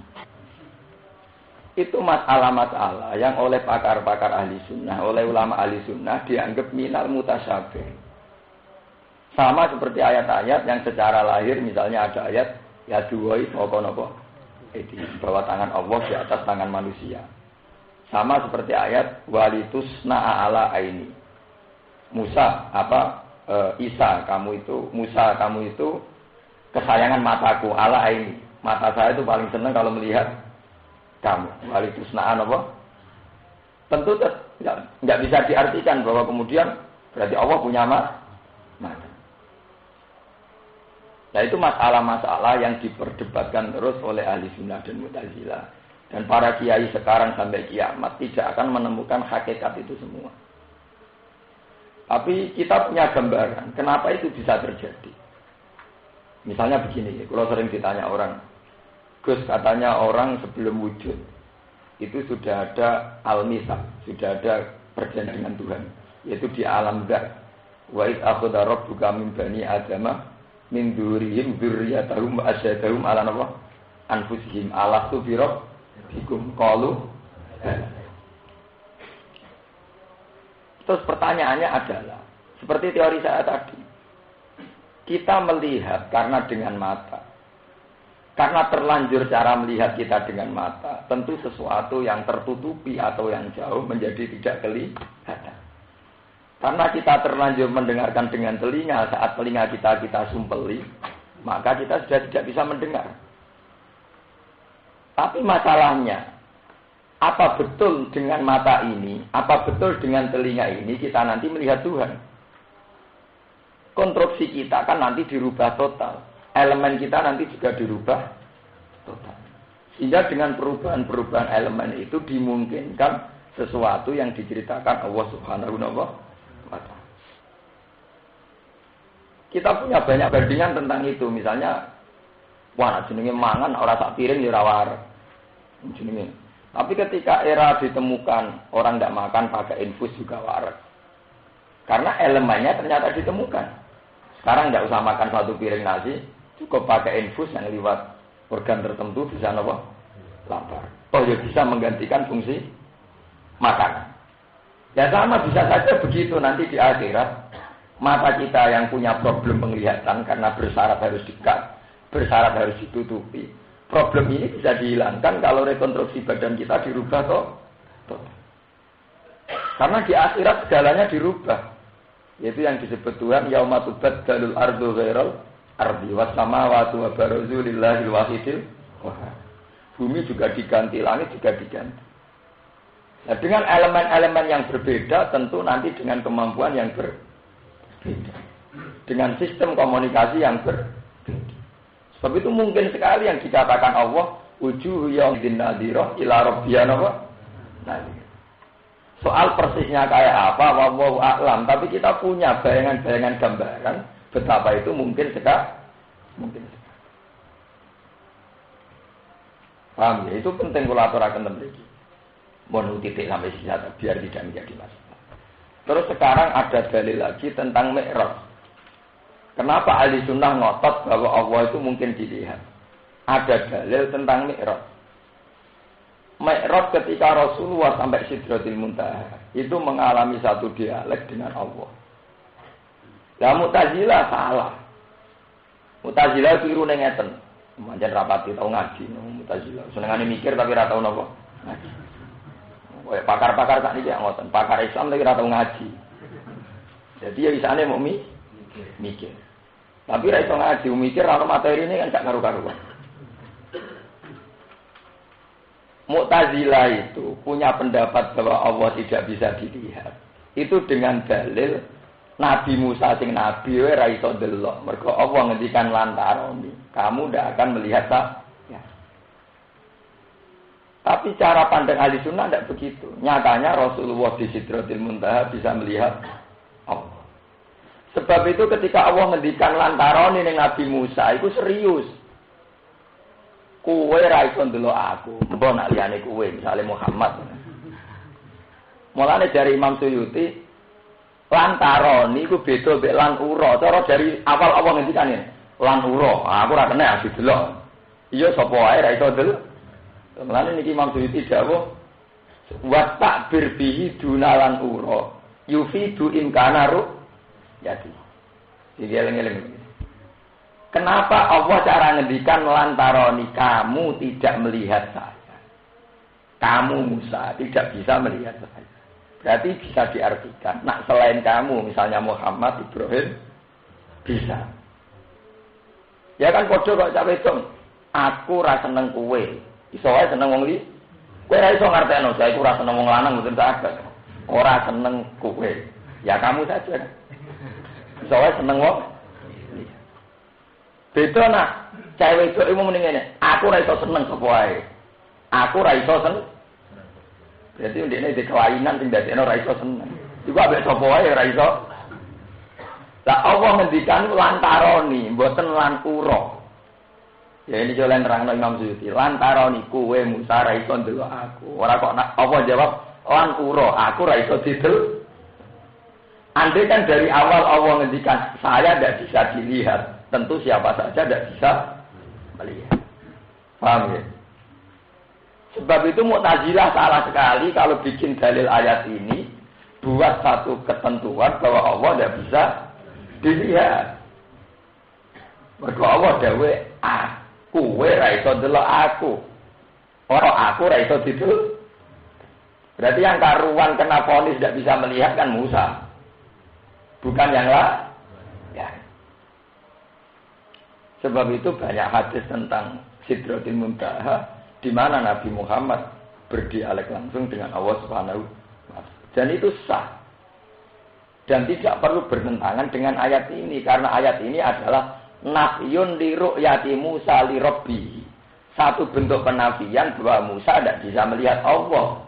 Itu masalah-masalah yang oleh pakar-pakar ahli sunnah, oleh ulama ahli sunnah dianggap minal mutasyabih. Sama seperti ayat-ayat yang secara lahir, misalnya ada ayat ya duwai nopo-nopo di bawah tangan Allah di atas tangan manusia. Sama seperti ayat walitusna ala aini. Musa Isa kamu itu kesayangan mataku ala aini. Mata saya itu paling senang kalau melihat kamu. Walitusna'an apa? Tentu nggak bisa diartikan bahwa kemudian berarti Allah punya mata. Nah itu masalah-masalah yang diperdebatkan terus oleh ahli sunnah dan Mu'tazilah. Dan para kiai sekarang sampai kiamat tidak akan menemukan hakikat itu semua. Tapi kita punya gambaran, kenapa itu bisa terjadi. Misalnya begini, kalau sering ditanya orang, Gus katanya orang sebelum wujud, itu sudah ada al-mitsaq, sudah ada perjanjian dengan Tuhan. Yaitu di alam zat. Wa idz akhadha rabbuka min bani adama min dzurriyyahim dzurriyyatahum wa asyhadahum ala anfusihim alastu bi rabbikum qalu. Terus pertanyaannya adalah seperti teori saya tadi. Kita melihat karena dengan mata. Karena terlanjur cara melihat kita dengan mata, tentu sesuatu yang tertutupi atau yang jauh menjadi tidak kelihatan. Karena kita terlanjur mendengarkan dengan telinga, saat telinga kita sumpeli, maka kita sudah tidak bisa mendengar. Tapi masalahnya, apa betul dengan mata ini, apa betul dengan telinga ini kita nanti melihat Tuhan? Konstruksi kita kan nanti dirubah total. Elemen kita nanti juga dirubah total. Sehingga dengan perubahan-perubahan elemen itu dimungkinkan sesuatu yang diceritakan Allah Subhanahu wa ta'ala. Kita punya banyak bandingan tentang itu. Misalnya, wah jenenge mangan ora sak piring ya ora wareg. Jenenge. Tapi ketika era ditemukan orang tidak makan pakai infus juga wareg. Karena elemennya ternyata ditemukan. Sekarang tidak usah makan satu piring nasi, cukup pakai infus yang lewat organ tertentu bisa lapar. Oh ya bisa menggantikan fungsi makanan. Ya sama bisa saja begitu nanti di akhirat mata kita yang punya problem penglihatan karena bersyarat harus dekat, bersyarat harus ditutupi. Problem ini bisa dihilangkan kalau rekonstruksi badan kita dirubah toh. Karena di akhirat segalanya dirubah. Yaitu yang disebut Tuhan yauma tubaddalul ardu ghairal ardi was samawati wa barazu lillahil wahidil qahhar. Bumi juga diganti, langit juga diganti. Nah, dengan elemen-elemen yang berbeda tentu nanti dengan kemampuan yang berbeda. Dengan sistem komunikasi yang berbeda. Sebab itu mungkin sekali yang dikatakan Allah wujuhu yawmin nadhirah ila rabbiha nadhirah. Soal persisnya kayak apa wallahu a'lam, tapi kita punya bayangan-bayangan gambaran betapa itu mungkin sekali. Paham ya? Itu penting kula aturaken mriki. Mohon titik sampai sisa biar tidak menjadi masalah. Terus sekarang ada dalil lagi tentang Mi'raj. Kenapa ahli sunnah ngotot bahwa Allah itu mungkin dilihat? Ada dalil tentang Mi'raj. Mi'raj ketika Rasulullah sampai Sidratil Muntaha itu mengalami satu dialek dengan Allah. Lah Mu'tazilah salah. Mu'tazilah keliru ning ngeten. Manjen rapati tau ngaji Mu'tazilah. Senengane mikir tapi ora tau napa ngaji. Kayak pakar-pakar sak niki ngoten. Pakar Islam tapi ora tau ngaji. Jadi ya isane mau mikir. Tapi ra iso ngaji, mikir ora materi ini kan gak karu-karuan. Mu'tazilah itu punya pendapat bahwa Allah tidak bisa dilihat. Itu dengan dalil Nabi Musa sing nabi wae ra iso delok. Mergo Allah ngendikan lantaroni, kamu ndak akan melihat saya. Tapi cara pandang ahli sunnah tidak begitu. Nyatanya Rasulullah di Sidratil Muntaha bisa melihat Allah. Sebab itu ketika Allah ngendikan lantaroni ning Nabi Musa itu serius. Kowe ra iso ndelok aku, mbok nak liyane kowe, misale Muhammad. Mulane dari Imam Suyuti lantaroni iku beda mek lan ura. Cara dari awal Allah ngendikane lan ura, aku ora kena didelok. Iya sapa wae ra iso ndelok. Mulane niki Imam Suyuti dawuh wa ta'bir bihi dunalan ura yufidu imkana jadi, eling-eling. Kenapa Allah cara ngendikan lantaroni kamu tidak melihat saya? Kamu Musa tidak bisa melihat saya. Berarti bisa diartikan, nak selain kamu, misalnya Muhammad, Ibrahim, bisa. Ya kan podo kok cawe dong. Aku ra seneng kowe. Iso wae seneng wong li. Kowe ra iso ngartekno, saya iku ra seneng wong lanang mboten saged. Ora seneng kowe. Ya kamu saja. Iso wae seneng wong. Beda nak cewek itu ilmu mending ngene. Aku ra iso seneng sapa wae. Aku ra iso seneng. Jadi ndekne di kelainan sing dadekno ra iso seneng. Iku ambek sapa wae ra iso. Lah Allah ngendikan lantaroni, mboten lan ura. Ya ini yo lan nerangno Imam Suyuti. Lantaroni kowe Musa ra iso ndelok aku. Ora kok apa jawab lan ura, aku ra iso didel. Andai kan dari awal Allah ngendikan saya tidak bisa dilihat, tentu siapa saja tidak bisa melihat. Paham ya? Sebab itu Mu'tazilah salah sekali kalau bikin dalil ayat ini buat satu ketentuan bahwa Allah tidak bisa dilihat. Mergo Allah dawe aku, ra iso delok aku. Ora aku ra iso didel. Berarti yang karuan kena vonis tidak bisa melihat kan Musa. Bukan yang lain. Ya. Sebab itu banyak hadis tentang Sidratul Muntaha di mana Nabi Muhammad berdialek langsung dengan Allah Subhanahu wa taala. Dan itu sah. Dan tidak perlu bertentangan dengan ayat ini karena ayat ini adalah nafyun li ru'yati Musa li rabbi. Satu bentuk penafian bahwa Musa tidak bisa melihat Allah.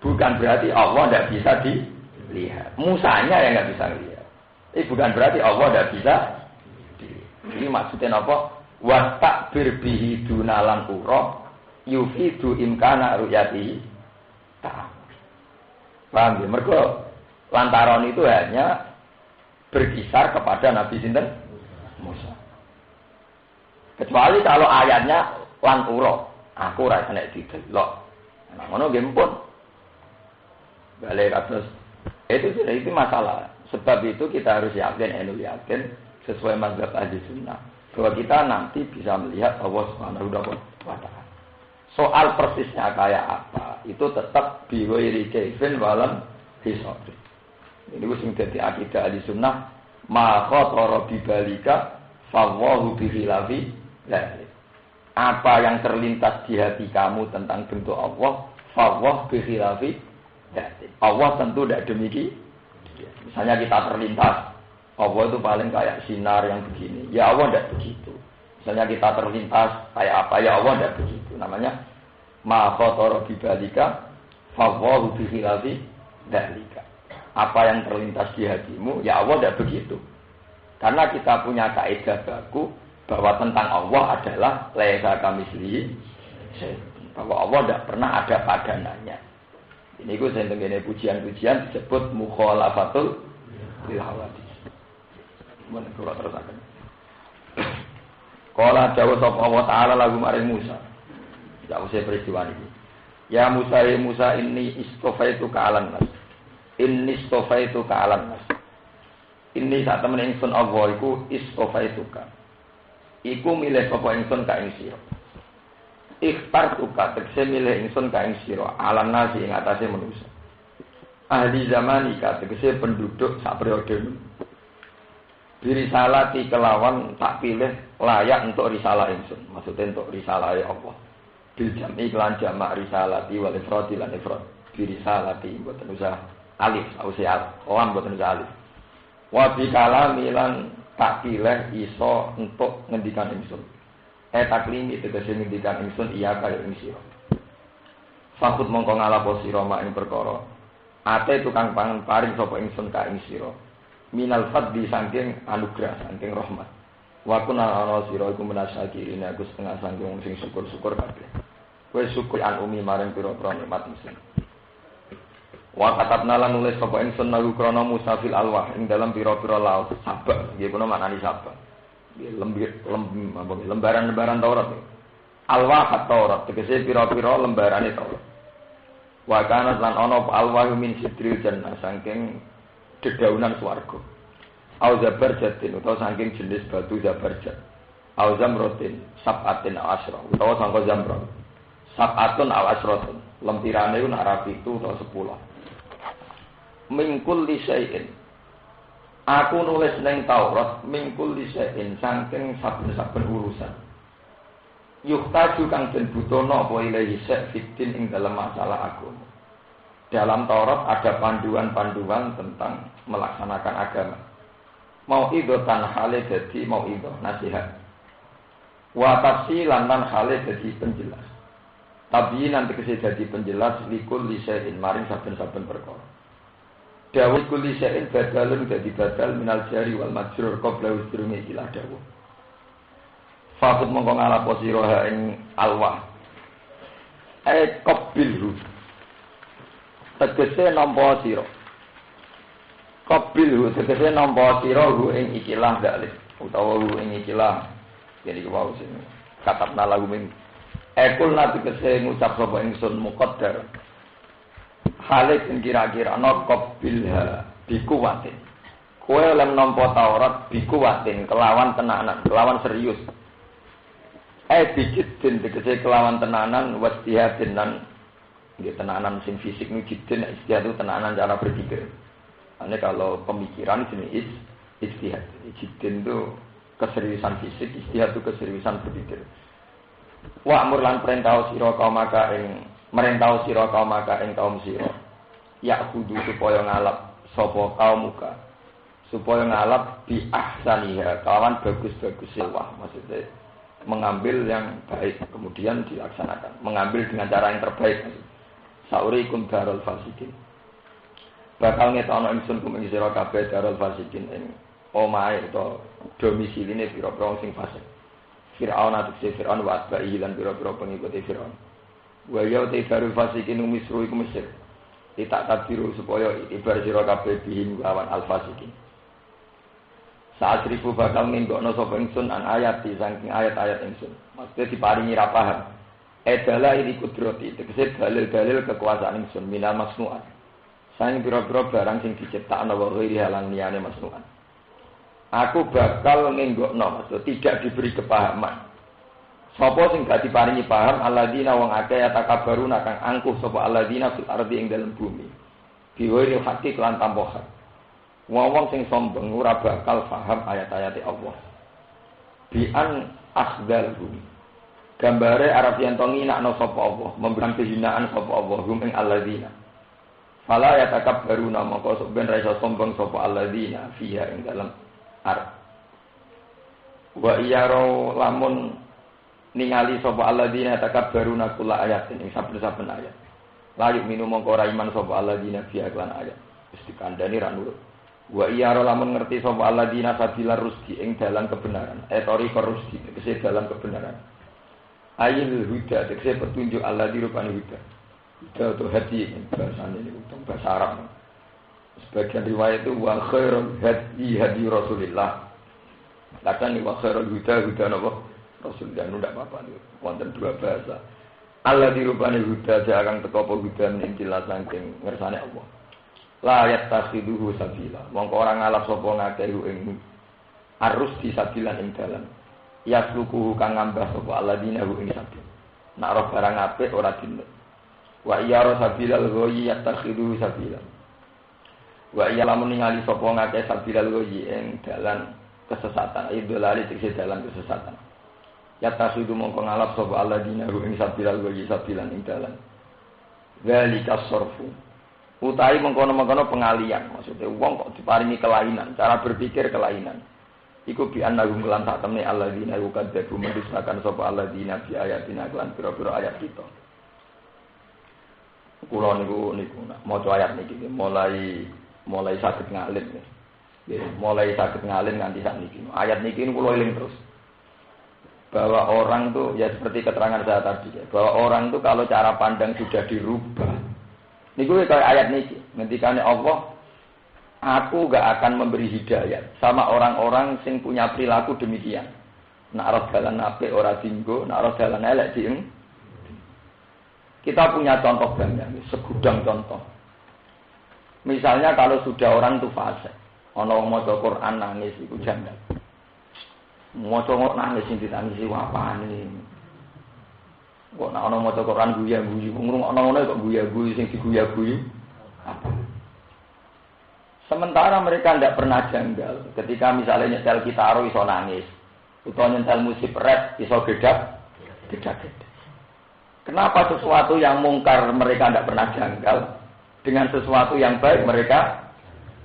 Bukan berarti Allah tidak bisa dilihat. Musanya yang tidak bisa melihat. Ini bukan berarti Allah tidak bisa dilihat. Ini maksudnya apa? Wa takbir bihi dunalan ura yufidu imkana ru'yati ta'am. Paham ya? Mergo lantaran itu hanya berkisar kepada Nabi sinten Musa. Kecuali kalau ayatnya lan ura, aku ra kena didelok. Nah, ngono nggih pun. Balik atas itu masalah. Sebab itu kita harus yakin sesuai mazhab ahli sunnah bahwa kita nanti bisa melihat Allah Subhanahu wa taala. Soal persisnya kayak apa, itu tetap biwairi kaifin walam hisab. Ini sing dadi akidah ahli sunnah, ma khatara bibalika fawahu bihilafi dzalik. Apa yang terlintas di hati kamu tentang bentuk Allah, fawah bihilafi dzalik. Allah tentu tidak demikian. Misalnya kita terlintas, Allah itu paling kayak sinar yang begini. Ya Allah tidak begitu. Misalnya kita terlintas kayak apa, ya Allah tidak begitu. Namanya ma khatara bibalika fawahu bihilafi dzalika. Apa yang terlintas di hatimu, ya Allah tidak begitu. Karena kita punya kaidah baku bahwa tentang Allah adalah laisa kamitslihi syai'un. Bahwa Allah tidak pernah ada padanannya. Ini ku sing tengene pujian-pujian disebut mukhalafatul lil hawadits. Men kula terusaken. Qala dawu sapa Allah taala lagu maring Musa. Ya usah peristiwa ini. Ya Musa ini istofaituka alan nas. Inni istofaituka alan nas. Ini sak temen ingsun Allah iku istofaituka. Iku milih sapa ingsun ka ing sira. Ikhtartuka tegese milih ingsun ka ing sira alan nas ing atase manusa. Ahli zamanika tegese penduduk sak periode. Birisalati kelawan tak pilih layak untuk risalah ingsun. Maksudnya untuk risalah Allah. Bil jam'i lan jamak risalati wal ifradi lan ifrad. Birisalati mboten usah alif, usah lam mboten usah alif. Wa bi kalami lan tak pilih iso untuk ngendikan ingsun. Taklimi tegese ngendikan ingsun iya kaya ing sira. Fakut mongko ngalapo sira mak ing perkara. Ate tukang pangan paring sapa ingsun ka ing sira. Minal fadli saking anugerah saking rahmat. Wa kunna ana sira iku menasakirine aku setengah saking sing syukur-syukur kabeh. Kowe syukur an umi marang pira-pira nikmat ingsun. Wa katabna lan nulis sapa ingsun nalu krana musafil alwah ing dalam pira-pira laut sabak. Nggih kuna maknani sabak. Lembaran-lembaran Taurat. Alwah Taurat tegese pira-pira lembarane Taurat. Wa kana lan ana alwah min sidril jannah saking dedaunan swarga. Au zabarjatin utawa saking jenis batu zabarjat. Au zamrotin sabatin asra utawa sangka zamrot. Sab'atun aw asratun. Lempirane ku nak 7 atau 10. Mingkul lisain. Aku nulis ning Taurat mingkul lisain saking saben-saben urusan. Yuhtaju kang den butono apa ilahi fitin ing dalam masalah agama. Dalam Taurat ada panduan-panduan tentang melaksanakan agama. Mau'idhatan hale dadi mau'idhah nasihat. Wa tafsilan lan hale dadi penjelas. Tabiinan tegese dadi penjelas likul lisain maring saben-saben perkara. Dawuh kul lisain badalun dadi badal minal jari wal majrur qabla usrunge ilah dawuh. Fakut mongko ngalapo sira ing alwah. Qabilhu. Tegese nampa sira. Qabilhu tegese nampa sira ing ikilah dalil utawa ing ikilah. Jadi wau sing katabna lagu min ekul nabi kese ngucap sapa ingsun muqaddar halik kira-kira ana qabilha bikuwatin kowe lem nampa Taurat bikuwatin kelawan tenanan kelawan serius dijidin tegese kelawan tenanan wastihadin lan nggih tenanan sing fisik nu jidin istihad itu tenanan cara berpikir. Ane kalau pemikiran jenis istihad jidin itu keseriusan fisik, istihad itu keseriusan berpikir. Wa amur lan perintah sira kaum maka ing merintah sira kaum maka ing kaum sira. Ya kudu supaya ngalap sapa kaum muka. Supaya ngalap bi ahsaniha, kawan bagus-bagus wah maksudnya mengambil yang baik kemudian dilaksanakan. Mengambil dengan cara yang terbaik. Saurikum darul fasikin. Bakal ngetono ingsun kum ing sira kabeh darul fasikin ing omahe utawa domisiline pira-pira sing fasik. Fir'aun atuse Fir'aun wa atba'i lan pira-pira pengikuti Fir'aun. Wa ya ta'darul fasikin misru iku Mesir. Ditak tabiru supaya itibar sira kabeh bihim lawan al-fasikin. Saat ribu bakal nindokno sapa ingsun an ayat saking ayat-ayat ingsun. Maksudnya diparingi ra paham. Edala ini kudrati tegese dalil-dalil kekuasaan ingsun minal masnu'at. Saing pira-pira barang sing diciptakno wa ghairi halang liyane masnu'at. Aku bakal ngenggokno maksud tidak diberi kepahaman. Sapa sing gak diparingi paham alladzina wong akeh atakabaruna kang angkuh sapa alladzina fil ardi ing dalem bumi. Biwiri hati lan tanpa hak. Wong sing sombong ora bakal paham ayat-ayat Allah. Bi'an akhdalhum. Gambare Arab yen to nginakno sapa Allah, memberikan kehinaan sapa Allah hum ing alladzina. Fala yatakabbaruna maka sok ben ra iso sombong sapa alladzina fiha ing dalem Arab. Wa iyaro lamun ningali sapa alladzina takabbaruna kula ayatin ing saben-saben ayat. Layu minum mongko ora iman sapa alladzina fi aklan ayat. Wis dikandani ra nurut. Wa iyaro lamun ngerti sapa alladzina sabilar rusdi ing dalan kebenaran. Etori rusdi tegese dalan kebenaran. Ayil huda tegese petunjuk alladzi rupane huda. Huda atau hati bahasane niku bahasa Arab. Sebagian riwayat itu wa khairul hadi Rasulillah. Kadang wa khairul huda napa? Rasulullah nu ndak apa-apa niku. Wonten dua bahasa. Allah dirubani huda akan teko apa huda ning jelas saking ngersane Allah. La yattakhidhu sabila. Mongko ora ngalap sapa ngakeh ing arus di sabilan ing dalan. Yasluku kang ngambah sapa alladzina ing sabil. Nek ora barang apik ora dinut. Wa iyara sabilal ghayyi yattakhidhu sabila. Wa iya lamun ningali sapa ngakeh sabilal ghayyi ing dalan kesesatan. Idolali tegese dalan kesesatan. Yattakhidhu mongko ngalap sapa alladzina ing sabilal ghayyi sabilan ing dalan. Dzalika sarfu. Utahi mengkono-mengkono pengalian. Maksudnya wong kok diparingi kelainan, cara berpikir kelainan. Iku bi annahum lan sak temne alladzina yukadzabu mendustakan sapa alladzina bi ayatina lan pira-pira ayat kita. Kula niku maca ayat niki mulai saged ngalim nggih. Mulai saged ngalim nganti sakniki. Ayat niki kula eling terus. Bahwa orang tuh ya seperti keterangan saya tadi ya, bahwa orang tuh kalau cara pandang sudah dirubah. Niku kayak ayat niki, ngendikane Allah, aku gak akan memberi hidayat sama orang-orang sing punya perilaku demikian. Nak roh dalan apik ora dinggo, nak roh dalan elek dieng. Kita punya contoh banyak, segudang contoh. Misalnya kalau sudah orang itu fasik, ana wong maca Quran nangis iku janggal. Maca nangis sing ditangisi apane. Kok nek ana maca Quran guya-guyu, ngrungokno ngono kok guya-guyu sing diguya-guyu. Apa? Sementara mereka tidak pernah janggal ketika misalnya nyetel kitaro iso nangis, utawa nyetel musik rap iso gedak. Kenapa sesuatu yang mungkar mereka tidak pernah janggal dengan sesuatu yang baik mereka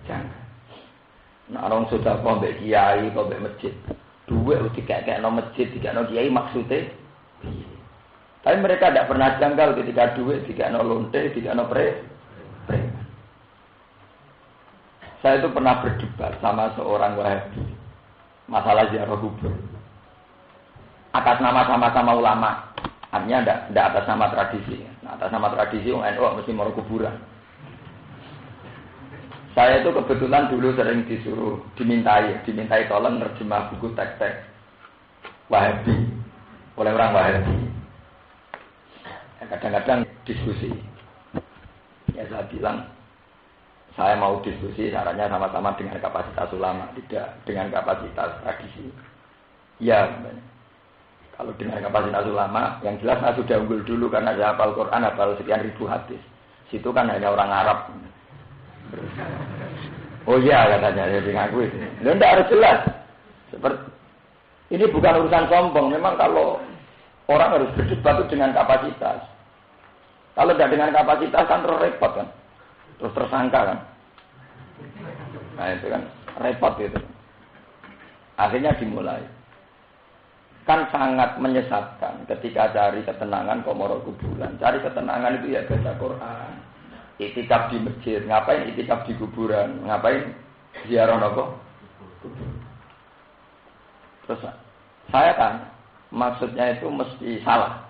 janggal? Nah, orang sudah mbek kiai, mbek masjid, duit dikekekno masjid, dikekno kiai maksudnya. Tapi mereka tidak pernah janggal ketika duit dikekno lonte, dikekno preman. Saya itu pernah berdebat sama seorang Wahabi masalah ziarah kubur. Atas nama sama-sama ulama, artinya tidak atas nama tradisi. Nah, atas nama tradisi orang NU mesti mau kuburan. Saya itu kebetulan dulu sering dimintai tolong nerjemah buku teks-teks Wahabi oleh orang Wahabi. Kadang-kadang diskusi. Ya saya bilang, saya mau diskusi caranya sama-sama dengan kapasitas ulama, tidak dengan kapasitas tradisi. Ya, kalau dengan kapasitas ulama, yang jelas saya sudah unggul dulu karena saya hafal Quran, hafal sekian ribu hadis. Situ kan hanya orang Arab. Oh iya katanya, jadi ngaku itu. Tidak harus jelas. Seperti ini bukan urusan sombong. Memang kalau orang harus berdebat itu dengan kapasitas. Kalau tidak dengan kapasitas kan terus repot kan. Terus tersangka kan. Nah itu kan repot gitu. Akhirnya dimulai. Kan sangat menyesatkan ketika cari ketenangan komoro kuburan. Cari ketenangan itu ya baca Quran. Itikaf di masjid. Ngapain itikaf di kuburan? Ngapain ziarah nopo? Terus saya tanya, maksudnya itu mesti salah.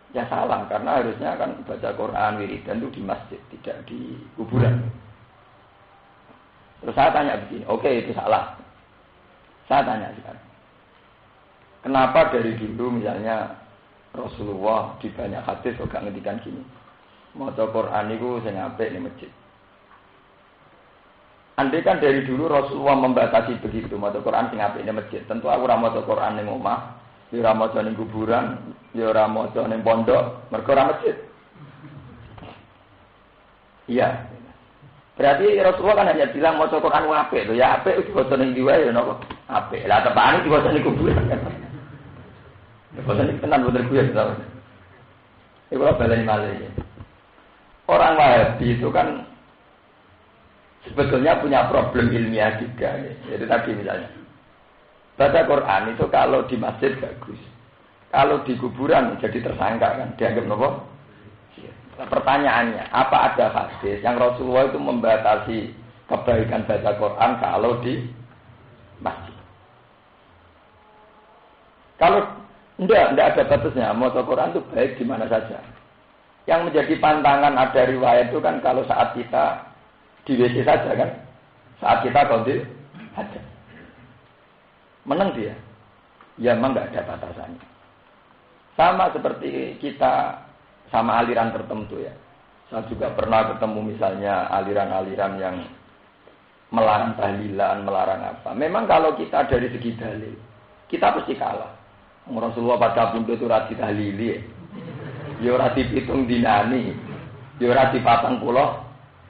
Ya salah, karena harusnya kan baca Quran, wiridan itu di masjid, tidak di kuburan. Terus saya tanya begini, oke itu salah. Saya tanya sekarang, kenapa dari dulu misalnya Rasulullah di banyak hadis kok gak ngendikan gini, maca Quran itu sing apik ning masjid. Andai kan dari dulu Rasulullah membatasi begitu, maca Quran sing apik ning masjid, tentu aku ora maca Quran ning omah. Ya ora maca ning kuburan, ya ora maca ning pondok, mergo ora masjid. Iya. Berarti Rasulullah kan hanya bilang maca Quran ku apik lho, ya apik diwaca ning ndi wae ya napa? Apik. Lah tepane diwaca ning kuburan. Diwaca ning tenan bener kuwi ya. Iku ora baleni malih. Orang Wahabi itu kan sebetulnya punya problem ilmiah juga. Jadi tadi misalnya baca Quran itu kalau di masjid bagus. Kalau di kuburan jadi tersangka kan, dianggap nopo? Pertanyaannya, apa ada hadis yang Rasulullah itu membatasi kebaikan baca Quran kalau di masjid? Kalau tidak ada batasnya, baca Quran itu baik di mana saja. Yang menjadi pantangan ada riwayat itu kan kalau saat kita di WC saja kan, saat kita kondil hajat. Menang dia, ya memang nggak ada batasannya. Sama seperti kita sama aliran tertentu ya. Saya juga pernah ketemu misalnya aliran-aliran yang melarang tahlilan, melarang apa. Memang kalau kita dari segi dalil, kita pasti kalah. Rasulullah pada bunda itu rati tahlili, ya rati pitung dinani, ya rati patang pulau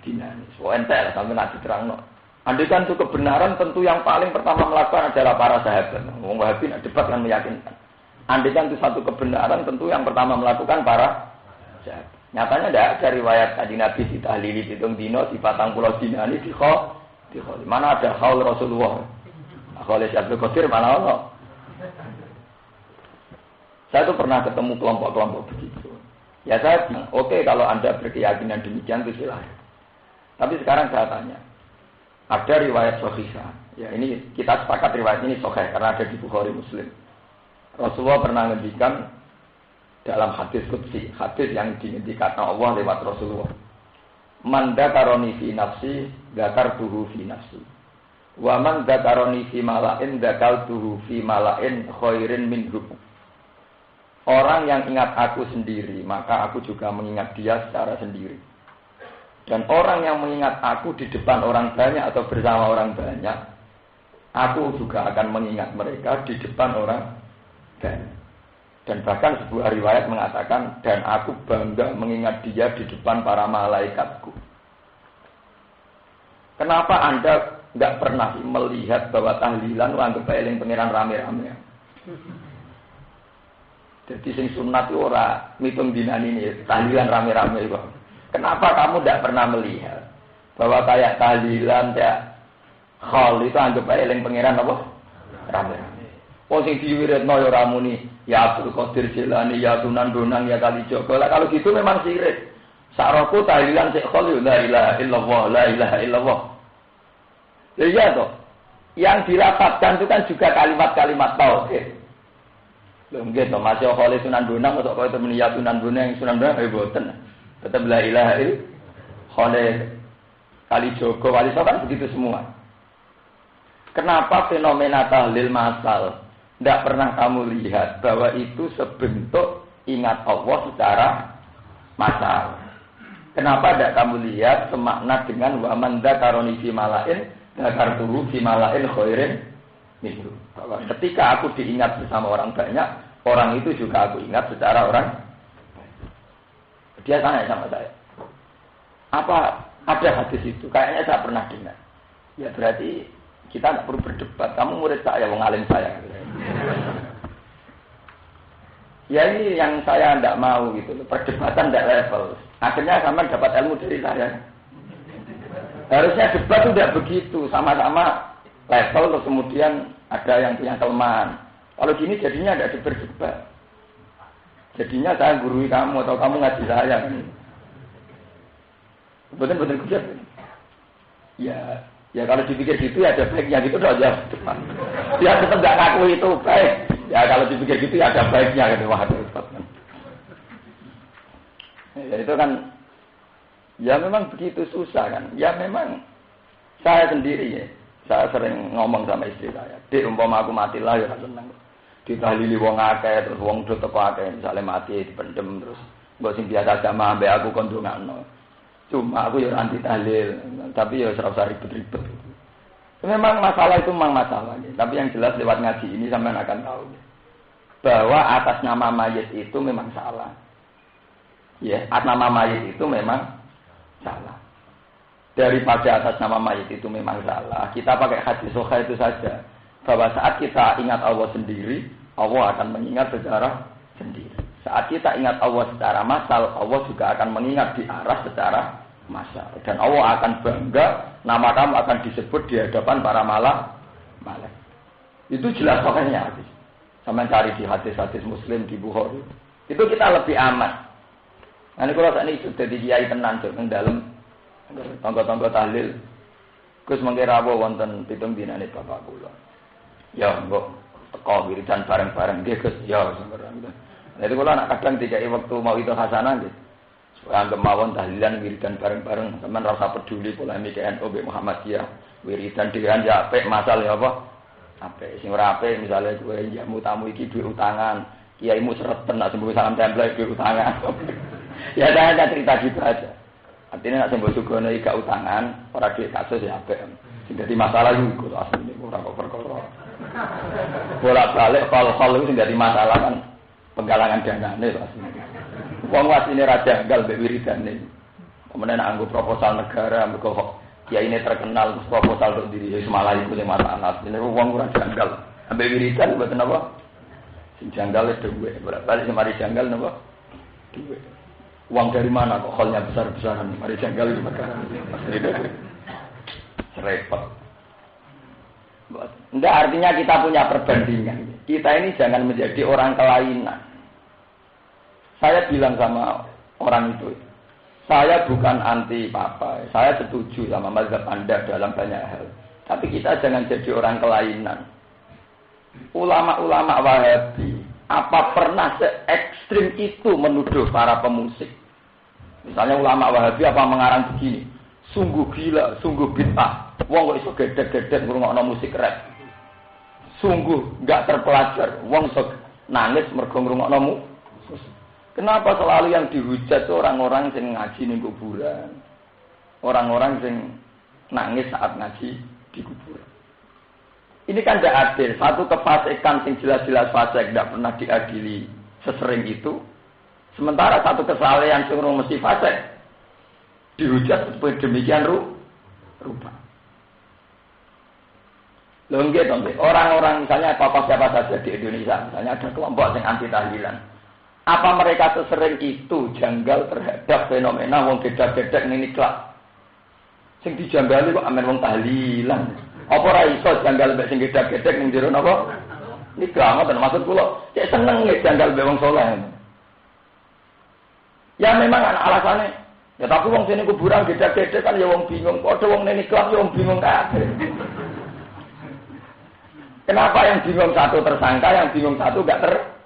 dinani. So entek sampai nanti terang no. Andai kan itu kebenaran, tentu yang paling pertama melakukan adalah para sahabat. Wong Wahabi debat kan meyakinkan. Andai kan itu satu kebenaran, tentu yang pertama melakukan para sahabat. Nyatanya tidak ada riwayat Kanjeng Nabi ditahlili pitung dino, di patang pulau dinani, di khol. Mana ada khaul Rasulullah? Khaul Abdul Qadir mana ono? Saya tuh pernah ketemu kelompok-kelompok begitu. Ya saya bilang, oke, kalau Anda berkeyakinan demikian itu silahkan. Tapi sekarang saya tanya, ada riwayat sahihah. Ya ini kita sepakat riwayat ini sahih karena ada di Bukhari Muslim. Rasulullah pernah ngendikan dalam hadis qudsi, hadis yang dingendikan Allah lewat Rasulullah. Man dzakaroni fi nafsi, dzakartuhu fi nafsi. Wa man dzakaroni fi mala'in, dzakartuhu fi mala'in khairin minhu. Orang yang ingat aku sendiri, maka aku juga mengingat dia secara sendiri. Dan orang yang mengingat aku di depan orang banyak atau bersama orang banyak, aku juga akan mengingat mereka di depan orang banyak. Dan bahkan sebuah riwayat mengatakan, dan aku bangga mengingat dia di depan para malaikatku. Kenapa Anda nggak pernah melihat bahwa tahlilan anggap eling pangeran rame-rame? Jadi sing sunat itu ora mitung dinan ini, tahlilan rame-rame kok. Kenapa kamu nggak pernah melihat bahwa kayak tahlilan kayak khol itu anggap eling pangeran apa? Rame-rame. Oh sing diwiridno ya ora muni ya Abdul Qadir Jilani ya Sunan Bonang ya Kalijogo. Lah kalau gitu memang sirik. Saroku tahlilan sik khol la ilaha illallah la ilaha illallah. Iya toh. Yang dilafadzkan itu kan juga kalimat-kalimat tauhid. Lho nggih to Mas khol Sunan Bonang kok koyo temen ya Sunan Bonang Sunan Bonang boten. Tetap la ilaha illallah khol Kalijogo wali kan begitu semua. Kenapa fenomena tahlil masal tidak pernah kamu lihat bahwa itu sebentuk ingat Allah secara masal? Kenapa tidak kamu lihat semakna dengan wa man dzakaroni fi malain dzakartuhu fi malain khairin minhu? Bahwa ketika aku diingat bersama orang banyak, orang itu juga aku ingat secara orang. Dia tanya sama saya, apa ada hadis itu? Kayaknya saya pernah dengar. Ya berarti kita tidak perlu berdebat. Kamu murid saya, wong alim saya. Ya ini yang saya tidak mau gitu. Perdebatan tidak level. Akhirnya sama dapat ilmu dari saya. Harusnya debat itu tidak begitu. Sama-sama level terus kemudian ada yang punya kelemahan. Kalau gini jadinya tidak berdebat. Jadinya saya gurui kamu atau kamu ngaji saya. Betul-betul kejap. Ya kalau dipikir gitu ya ada baiknya gitu dong ya. Ya tetap nggak ngaku itu baik. Ya kalau dipikir gitu ya ada baiknya gitu. Wah repot. Ya itu kan ya memang begitu susah kan. Ya memang saya sendiri ya. Saya sering ngomong sama istri saya. Dik umpama aku mati lah ya seneng. Ditahlili wong akeh terus wong do teko akeh misale mati dipendem terus mbok sing biasa jamaah ambek aku kon ndongakno. Cuma aku ya anti tahlil, tapi ya ora usah ribet-ribet. Memang masalah itu memang masalah. Tapi yang jelas lewat ngaji ini sampean akan tahu bahwa atas nama mayit itu memang salah. Ya, atas nama mayit itu memang salah. Daripada atas nama mayit itu memang salah, kita pakai hadis sahih itu saja. Bahwa saat kita ingat Allah sendiri, Allah akan mengingat secara sendiri. Saat kita ingat Allah secara massal, Allah juga akan mengingat di arah secara massal. Dan Allah akan bangga, nama kamu akan disebut di hadapan para malaikat. Itu jelas pokoknya hadis. Sama cari di hadis-hadis Muslim di Bukhari. Itu kita lebih aman. Nanti kalau saat ini sudah di kiai tenan yang dalam tangga-tangga tahlil, Gus mengira apa wonten pitung dinane bapak kula. Ya, mbok teko wiridan bareng-bareng nggih Gus. Ya, sampeyan. Jadi kalau anak kadang dikai waktu mau itu hasanah gitu. Supaya anggap mawon tahlilan wiridan bareng-bareng. Teman rasa peduli polemik NU Muhammadiyah. Wiridan dhewean ya apik, masal ya apa? Apik. Sing ora apik misale kowe njamu tamu iki duwe utangan. Kiaimu sereten nak sembuh salam tempel duwe utangan. Ya ada cerita gitu aja. Artinya nak sembuh sugono iki gak utangan, ora duwe kasus ya apik. Sing dadi masalah iku asline ora kok perkara. Bolak-balik hal-hal itu sing dadi masalah kan. Penggalangan danane pasti. Wong wasine ra janggal mbek wiridane. Kemudian anggo proposal negara mergo kiai ini terkenal terus proposal untuk diri semalah iku sing masalah. Ini wong ora janggal. Ambek wiridan mboten apa? Sing janggal dhewe. Balik semari janggal napa? Dhewe. Uang dari mana kok halnya besar-besaran? Mari janggal di perkara. Repot. Enggak artinya kita punya perbandingan. Kita ini jangan menjadi orang kelainan. Saya bilang sama orang itu, saya bukan anti papa, saya setuju sama mazhab Anda dalam banyak hal. Tapi kita jangan jadi orang kelainan. Ulama-ulama Wahabi, apa pernah se-ekstrim itu menuduh para pemusik? Misalnya ulama Wahabi apa mengarang begini, sungguh gila, sungguh bid'ah. Wong kok iso gedhe-gedhe ngrungokno musik rap. Sungguh enggak terpelajar. Wong iso nangis mergo ngrungokno musik. Kenapa selalu yang dihujat itu orang-orang yang ngaji di kuburan? Orang-orang yang nangis saat ngaji di kuburan. Ini kan tidak adil. Satu kefasikan yang jelas-jelas fasik tidak pernah diadili sesering itu. Sementara satu kesalahan yang mesti fasik dihujat demikian rupa. Loh nggih to, orang-orang misalnya apa siapa saja di Indonesia, misalnya ada kelompok yang anti tahlilan. Apa mereka sesering itu janggal terhadap fenomena wong gedhe-gedhe ning nikah? Sing dijanggali kok amen wong tahlilan. Apa ora iso janggal mek sing gedhe-gedhe ning jero napa? Nikah ngoten maksud kula. Cek seneng nek janggal mek wong saleh. Ya memang alasannya. Ya tapi wong sini kuburan gedhe-gedhe kan ya wong bingung. Padha wong ning nikah ya wong bingung kabeh. Kenapa yang bingung satu tersangka, yang bingung satu enggak tersangka?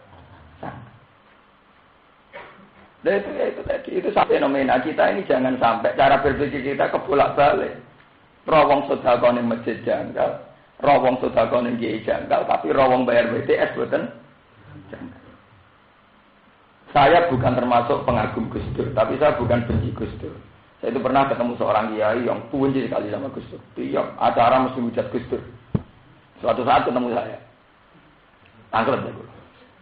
Nah itu tadi, itu fenomena kita ini jangan sampai cara berpikir kita kebolak-balik. Rawong sedekah ning masjid janggal, rawong sedekah ning kiai janggal, tapi rawong bayar BTS boten janggal. Saya bukan termasuk pengagum Gus Dur, tapi saya bukan benci Gus Dur. Saya itu pernah ketemu seorang kiai yang benci sekali sama Gus Dur. Tiap acara mesti hujat Gus Dur. Suatu saat ketemu saya, tangklet ya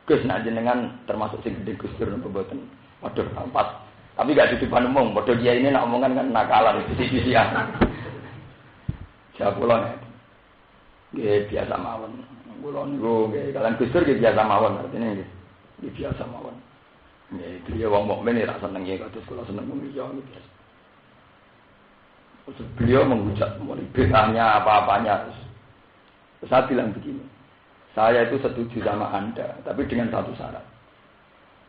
Gus, nak jenengan termasuk sing gede Gus Dur napa mboten? Waduh, pas. Tapi gak di depan umum, padha dia ini nak omongan kan nakalan sisi-sisian. Jawab kula nek. Nggih biasa mawon. Kula niku nggih kalian Gus Dur nggih biasa mawon artine nggih. Nggih biasa mawon. Nggih dia wong mukmin ora seneng nggih kados kula seneng menika nggih biasa. Terus beliau menghujat mulai bedanya apa-apanya. Saya bilang begini, saya itu setuju sama Anda, tapi dengan satu syarat.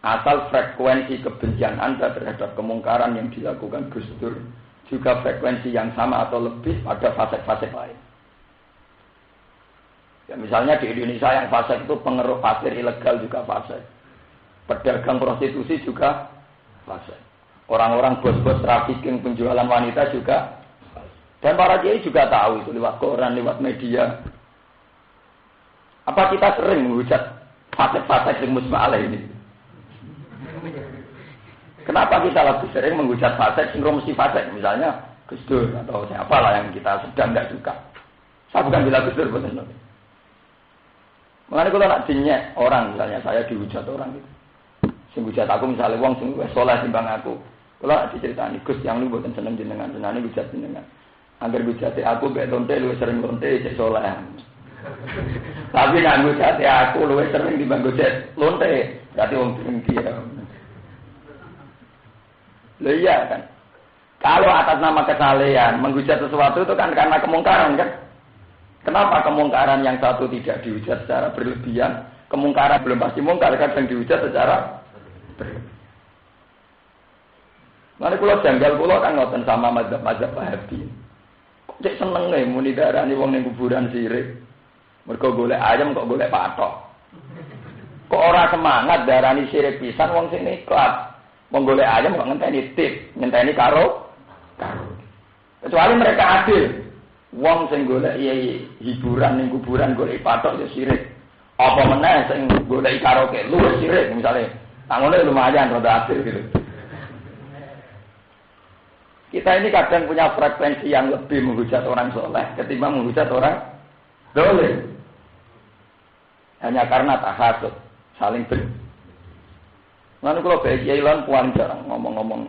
Asal frekuensi kebencian Anda terhadap kemungkaran yang dilakukan Gus Dur juga frekuensi yang sama atau lebih pada fasik-fasik lain. Ya misalnya di Indonesia yang fasik itu pengeruk pasir ilegal juga fasik. Pedagang prostitusi juga fasik. Orang-orang bos-bos trafficking penjualan wanita juga. Dan para kiai juga tahu itu lewat koran, lewat media. Apa kita sering menghujat fasik-fasik yang musma alaih ini? Kenapa kita lebih sering menghujat fasik yang mesti fasik? Misalnya Gus Dur atau siapalah yang kita sedang tidak suka. Saya bukan bilang Gus Dur, betul. Mengenai kalau nak dinyek orang, misalnya saya dihujat orang gitu. Sing hujat aku misalnya wong sing wis saleh timbang aku. Kalau nak diceritani Gus yang lu mboten seneng jenengan, senane hujat jenengan. Angger hujate aku mbek lonte luwih sering lonte cek saleh. Tapi nak hujate aku luwih sering timbang hujat lonte, berarti wong dengki ya. Loh iya kan. Kalau atas nama kesalehan menghujat sesuatu itu kan karena kemungkaran kan. Kenapa kemungkaran yang satu tidak dihujat secara berlebihan, kemungkaran belum pasti mungkar kadang dihujat secara berlebihan. Mane kula janggal kula kan ngoten sama mazhab Wahabi. Kok cek seneng nih muni darani wong ning kuburan sirik. Mergo golek ayam kok golek patok. Kok ora semangat darani sirik pisan wong sing ikhlas. Wong golek ayam kok ngenteni tip, ngenteni karo. Kecuali mereka adil. Wong sing golek hiburan ning kuburan golek patok ya sirik. Apa meneh sing golek karaoke luwih sirik misale. Tangone lumayan rada adil gitu. Kita ini kadang punya frekuensi yang lebih menghujat orang soleh ketimbang menghujat orang dolim. Hanya karena tahasud, saling ber. Lalu kalau baik Ilan puan jarang ngomong-ngomong.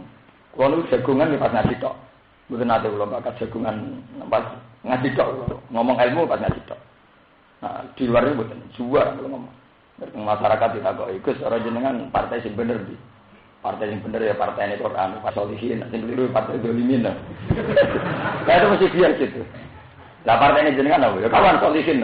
Kalau nu jagungan ya pas ngaji tok. Bukan ada kalau bakat jagungan pas ngaji tok. Ngomong ilmu pas ngaji tok. Nah di luar itu bukan juara kalau ngomong. Masyarakat tidak kok ikut orang jenengan partai sing bener di. Partai yang bener ya partai ini Quran, Pak Solihin, yang keliru partai Dolimin. Nah itu mesti biar gitu. Lah partai ini jenengan apa? Ya kawan Solihin.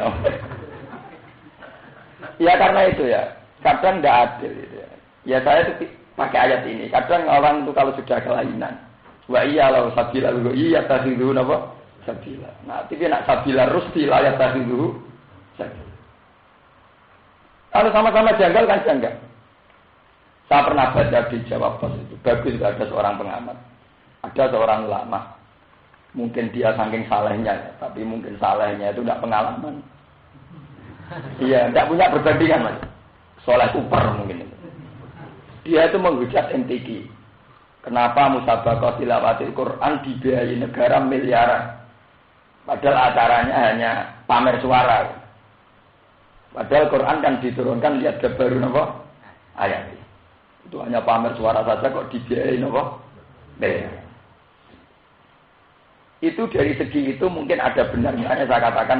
Ya karena itu ya, kadang tidak adil. Gitu ya. Ya saya itu pakai ayat ini. Kadang orang itu kalau sudah kelainan, wa iya lau sabila lu iya tasidu apa? Sabila. Nah tapi nak sabila rusti ayat tasidu. Kalau sama-sama janggal kan janggal. Saya pernah baca di Jawa Pos itu, bagus ada seorang pengamat, ada seorang ulama, mungkin dia saking salehnya, ya, tapi mungkin salehnya itu tidak pengalaman, iya, tidak punya perbandingan mas, soleh super mungkin itu. Dia itu menghujat MTQ, kenapa musabaqah tilawatil Quran dibiayai negara miliaran, padahal acaranya hanya pamer suara, padahal Quran kan diturunkan lihat baru apa? ayat. Itu hanya pamer suara saja kok dibiayain apa? Itu dari segi itu mungkin ada benarnya. Saya katakan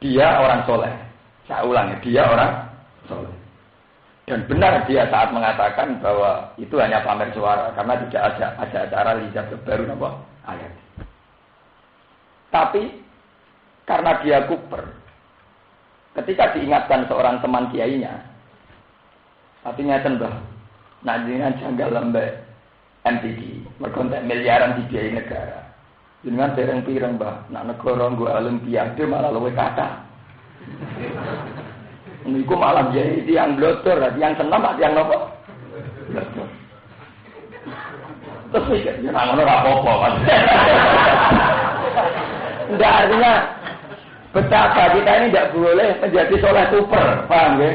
dia orang soleh. Saya ulangi, dia orang soleh. Dan benar dia saat mengatakan bahwa itu hanya pamer suara karena tidak ada acara lihat baru apa ayat. Tapi karena dia kuper, ketika diingatkan seorang teman kiainya, artinya tembah, nah dengan janggal lembek MTD, merkontek miliaran dibiayai negara. Dengan pirang-pirang bah, nak negara gua olimpiade malah luwe kata. Niku malah jadi yang blotor, yang senam yang nopo. Terus mikir, ya ngono ora apa-apa kan. Enggak, artinya betapa kita ini tidak boleh menjadi soleh super, paham ya?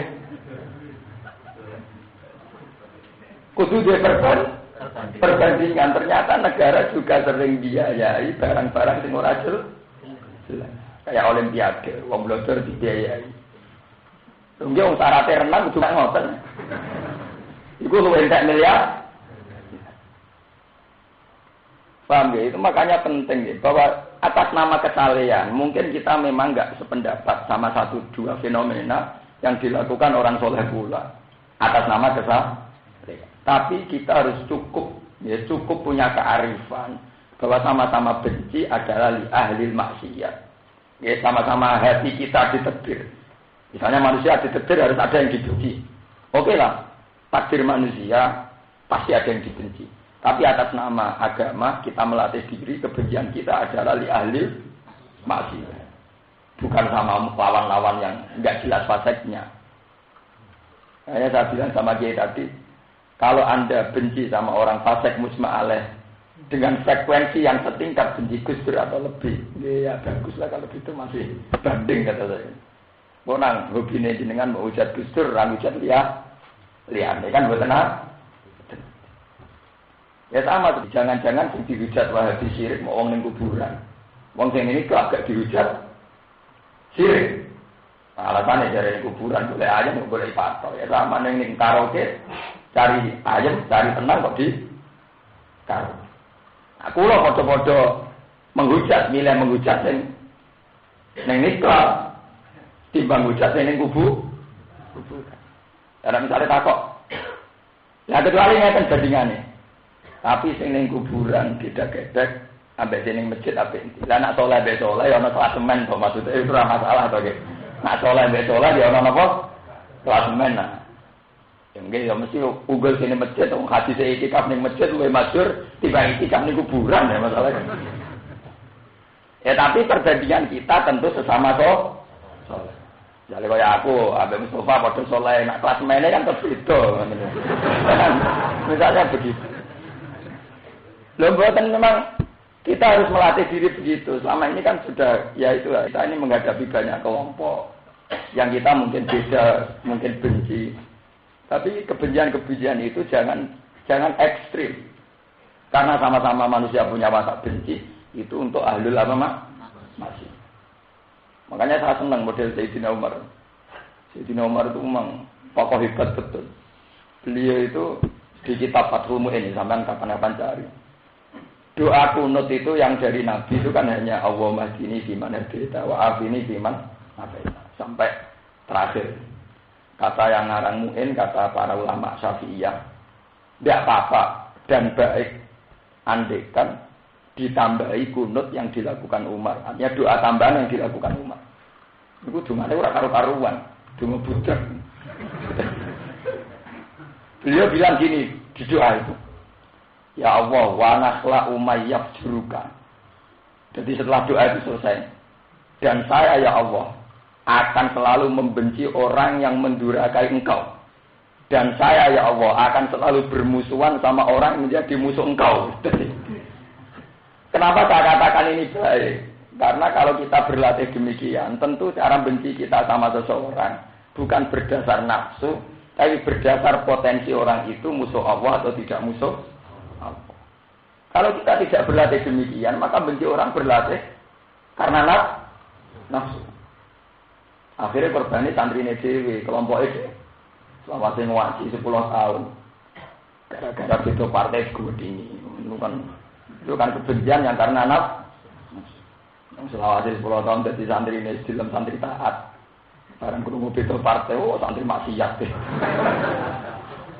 Kudu dia perbandingan, ternyata negara juga sering biayai barang-barang sing ora jelas. Kayak olimpiade, wong blotor dibiayai. Tunggu wong syaratnya renang kudu ngoten. Iku luwih entek miliar. Paham ya? Itu makanya penting ya, bahwa atas nama kesalehan mungkin kita memang enggak sependapat sama satu dua fenomena yang dilakukan orang soleh pula atas nama kesalehan. Tapi kita harus cukup punya kearifan bahwa sama-sama benci adalah li ahli maksiat. Ya, sama-sama hati kita ditetir. Misalnya manusia ditetir harus ada yang dibenci. Oke lah, takdir manusia pasti ada yang dibenci. Tapi atas nama agama kita melatih diri kebencian kita adalah li ahli maksiat. Bukan sama lawan-lawan yang enggak jelas faseknya. Saya bilang sama Kiai tadi, kalau Anda benci sama orang fasik musma'aleh dengan frekuensi yang setingkat benci Gus Dur atau lebih, ya bagus lah kalau gitu masih banding kata saya. Bonang hobi ini dengan mau hujat Gus Dur, hujat lihat, kan buat tenang. Ya sama tuh, jangan-jangan sing dihujat Wahabi syirik mau wong ning kuburan. Wong sing ini kok agak dihujat syirik. Alasannya dari kuburan boleh ayam boleh patok. Ya sama ning karaoke cari ayam, cari tenang kok di karaoke. Aku loh podo-podo menghujat, milih menghujat ning nikah. Timbang hujat ning kuburan. Karena misalnya takok. Ya kecuali ngeten bandingane. Tapi sing ning kuburan gedek-gedek ambek ning masjid apik. Lah nak saleh be saleh ya ana klasemen kok maksudnya itu ora masalah to nggih. Nak saleh be saleh ya ana napa? Klasemen nah. Ya nggih ya mesti unggul sini masjid wong hadis itikaf ning masjid luwih masyhur timbang itikaf ning kuburan ya masalahnya. Ya tapi perbandingan kita tentu sesama saleh. Jadi kaya aku, Abang Mustafa pada soleh, nak kelas mainnya kan terbeda. Misalnya begitu. Loh, buatan memang kita harus melatih diri begitu. Selama ini kan sudah, ya itulah, kita ini menghadapi banyak kelompok. Yang kita mungkin beda, mungkin benci. Tapi kebencian-kebencian itu jangan ekstrim. Karena sama-sama manusia punya watak benci, itu untuk ahlul apa masih. Makanya saya senang model Sayyidina Umar. Sayyidina Umar itu memang tokoh hebat betul. Beliau itu di kitab Fathul Mu'in, sampai kapan-kapan cari. Doa kunut itu yang dari Nabi itu kan hanya Allahumma hdini fiman hadaita wa afini fiman afaita. Sampai terakhir. Kata yang ngarang Mu'in, kata para ulama Syafi'iyah, tidak apa-apa dan baik andaikan ditambahi kunut yang dilakukan Umar. Artinya doa tambahan yang dilakukan Umar. Itu dumane ora karu-karuan, donga budak. Beliau bilang gini di doa itu. Ya Allah, wa nakhla umayyab juruka. Jadi setelah doa itu selesai. Dan saya ya Allah akan selalu membenci orang yang mendurhakai Engkau. Dan saya ya Allah akan selalu bermusuhan sama orang yang menjadi musuh Engkau. Kenapa saya katakan ini baik? Karena kalau kita berlatih demikian, tentu cara benci kita sama seseorang bukan berdasar nafsu, tapi berdasar potensi orang itu musuh Allah atau tidak musuh Allah. Kalau kita tidak berlatih demikian, maka benci orang berlatih karena nafsu. Akhirnya korbannya santrine dewe, kelompok itu. selawase ngaji 10 tahun. Gara-gara beda partai ini. Itu kan kebencian yang karena yang selawase 10 tahun jadi santri ini dalam santri taat. Barang krungu beda partai, santri maksiat.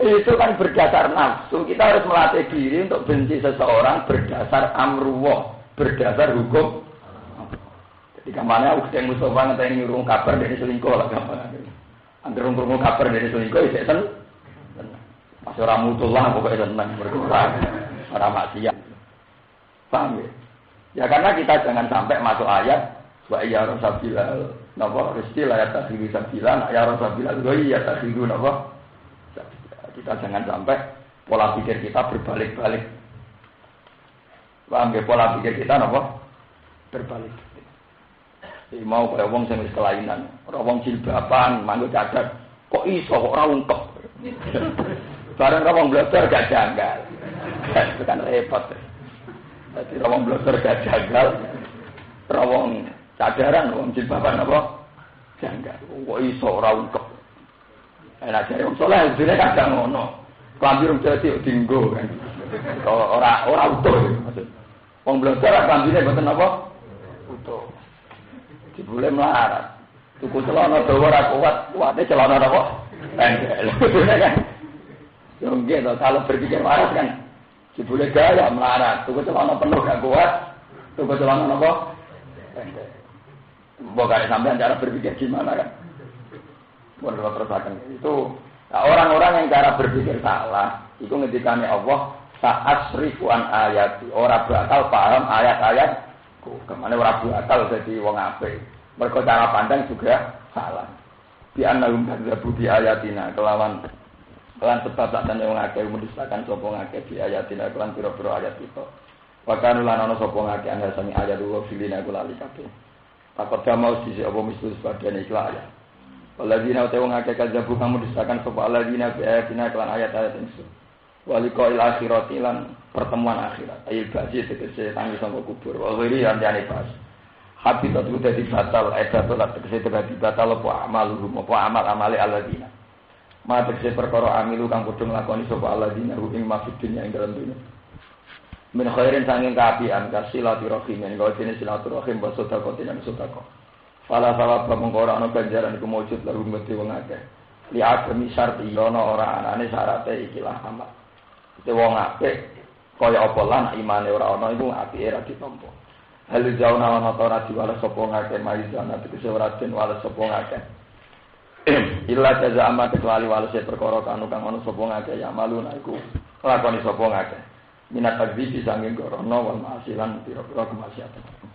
Itu kan berdasar nafsu. Kita harus melatih diri untuk benci seseorang berdasar amruwah, berdasar hukum. Jadi kamarnya udah Mustafa ngenteni ngurung kabar dari selingkuh lah gampang. Angger ngurung kabar dari selingkuh ya seneng. Pas ora mutullah pokoknya seneng berkurang. Ora maksiat. Paham ya? Ya karena kita jangan sampai masuk ayat wa ya rasabilal napa rezeki la yatakhiru sabila ya rasabilal wa ya takhiru napa. Kita jangan sampai pola pikir kita berbalik-balik. Paham ya pola pikir kita napa? Berbalik. Mau kaya wong sing wis kelainan, ora wong jilbaban, manggo cadar. Kok iso kok ora ungkep. Bareng ora wong blodor gak janggal. Itu kan repot. Dadi ora wong blodor gak janggal. Ora wong cadaran, wong jilbaban apa? Janggal. Kok iso ora ungkep. Enak jare wong saleh dene kadang ngono. Klambi rung dadi dinggo kan. Ora utuh maksud. Wong blodor klambine mboten apa? Utuh. Boleh melarat. Tuku celana dawa ora kuwate celana apa? Pendek. Kan. Yo nggih to kalau berpikir waras kan. Boleh gaya melarat. Tuku celana penuh gak kuat. Tuku celana apa? Pendek. Mbok kare sampean cara berpikir gimana kan? Mun terusaken itu orang-orang yang cara berpikir salah, itu ngendikane Allah sa'asrifu an ayati. Ora bakal paham ayat-ayat kemana ora bakal dadi wong apik. Mergo cara pandang juga salah. Bi annahum kadzabu bi ayatina kelawan sebab sakjane wong akeh mendustakan sapa ngakeh bi ayatina kelan pira-pira ayat itu. Wa kanu lan ana sapa ngakeh ana sami ayat wa filina kula likate. Takut damau sisi apa mistus padane ikhlas ayat. Waladina utawa ngakeh kadzabu kamu mendustakan sapa aladina bi ayatina kelan ayat-ayat itu. Walikal akhirati lan pertemuan akhirat. Ayo basi tegese tangi sangko kubur. Wa ghairi andane pas. Habitat itu dadi batal, edatul tegese dadi batal apa amaluhum apa amal-amale alladzina. Ma tegese perkara amilu kang padha nglakoni sapa alladzina ing maksud dunya ing dalem dunya. Min khairin sanging kaapian kasilati ing gawe dene silaturahim wa sedekah lan sedekah. Fala sawab mongko ora ana ganjaran iku mujud lalu mesti wong akeh. Li agami syarti ana ora anane syarate ikilah amal. Itu wong apik kaya apa lan imane ora ana iku apike ra ditampa. Hal jauh nawan ora diwales sapa ngake maizana tegese ora den wales sapa ngake. Illa jaza amat kecuali wales perkara kanu kang ana sapa ngake ya maluna iku lakoni sapa ngake. Minat tadbisi sanging gorono wal masilan pira-pira kemaksiatan.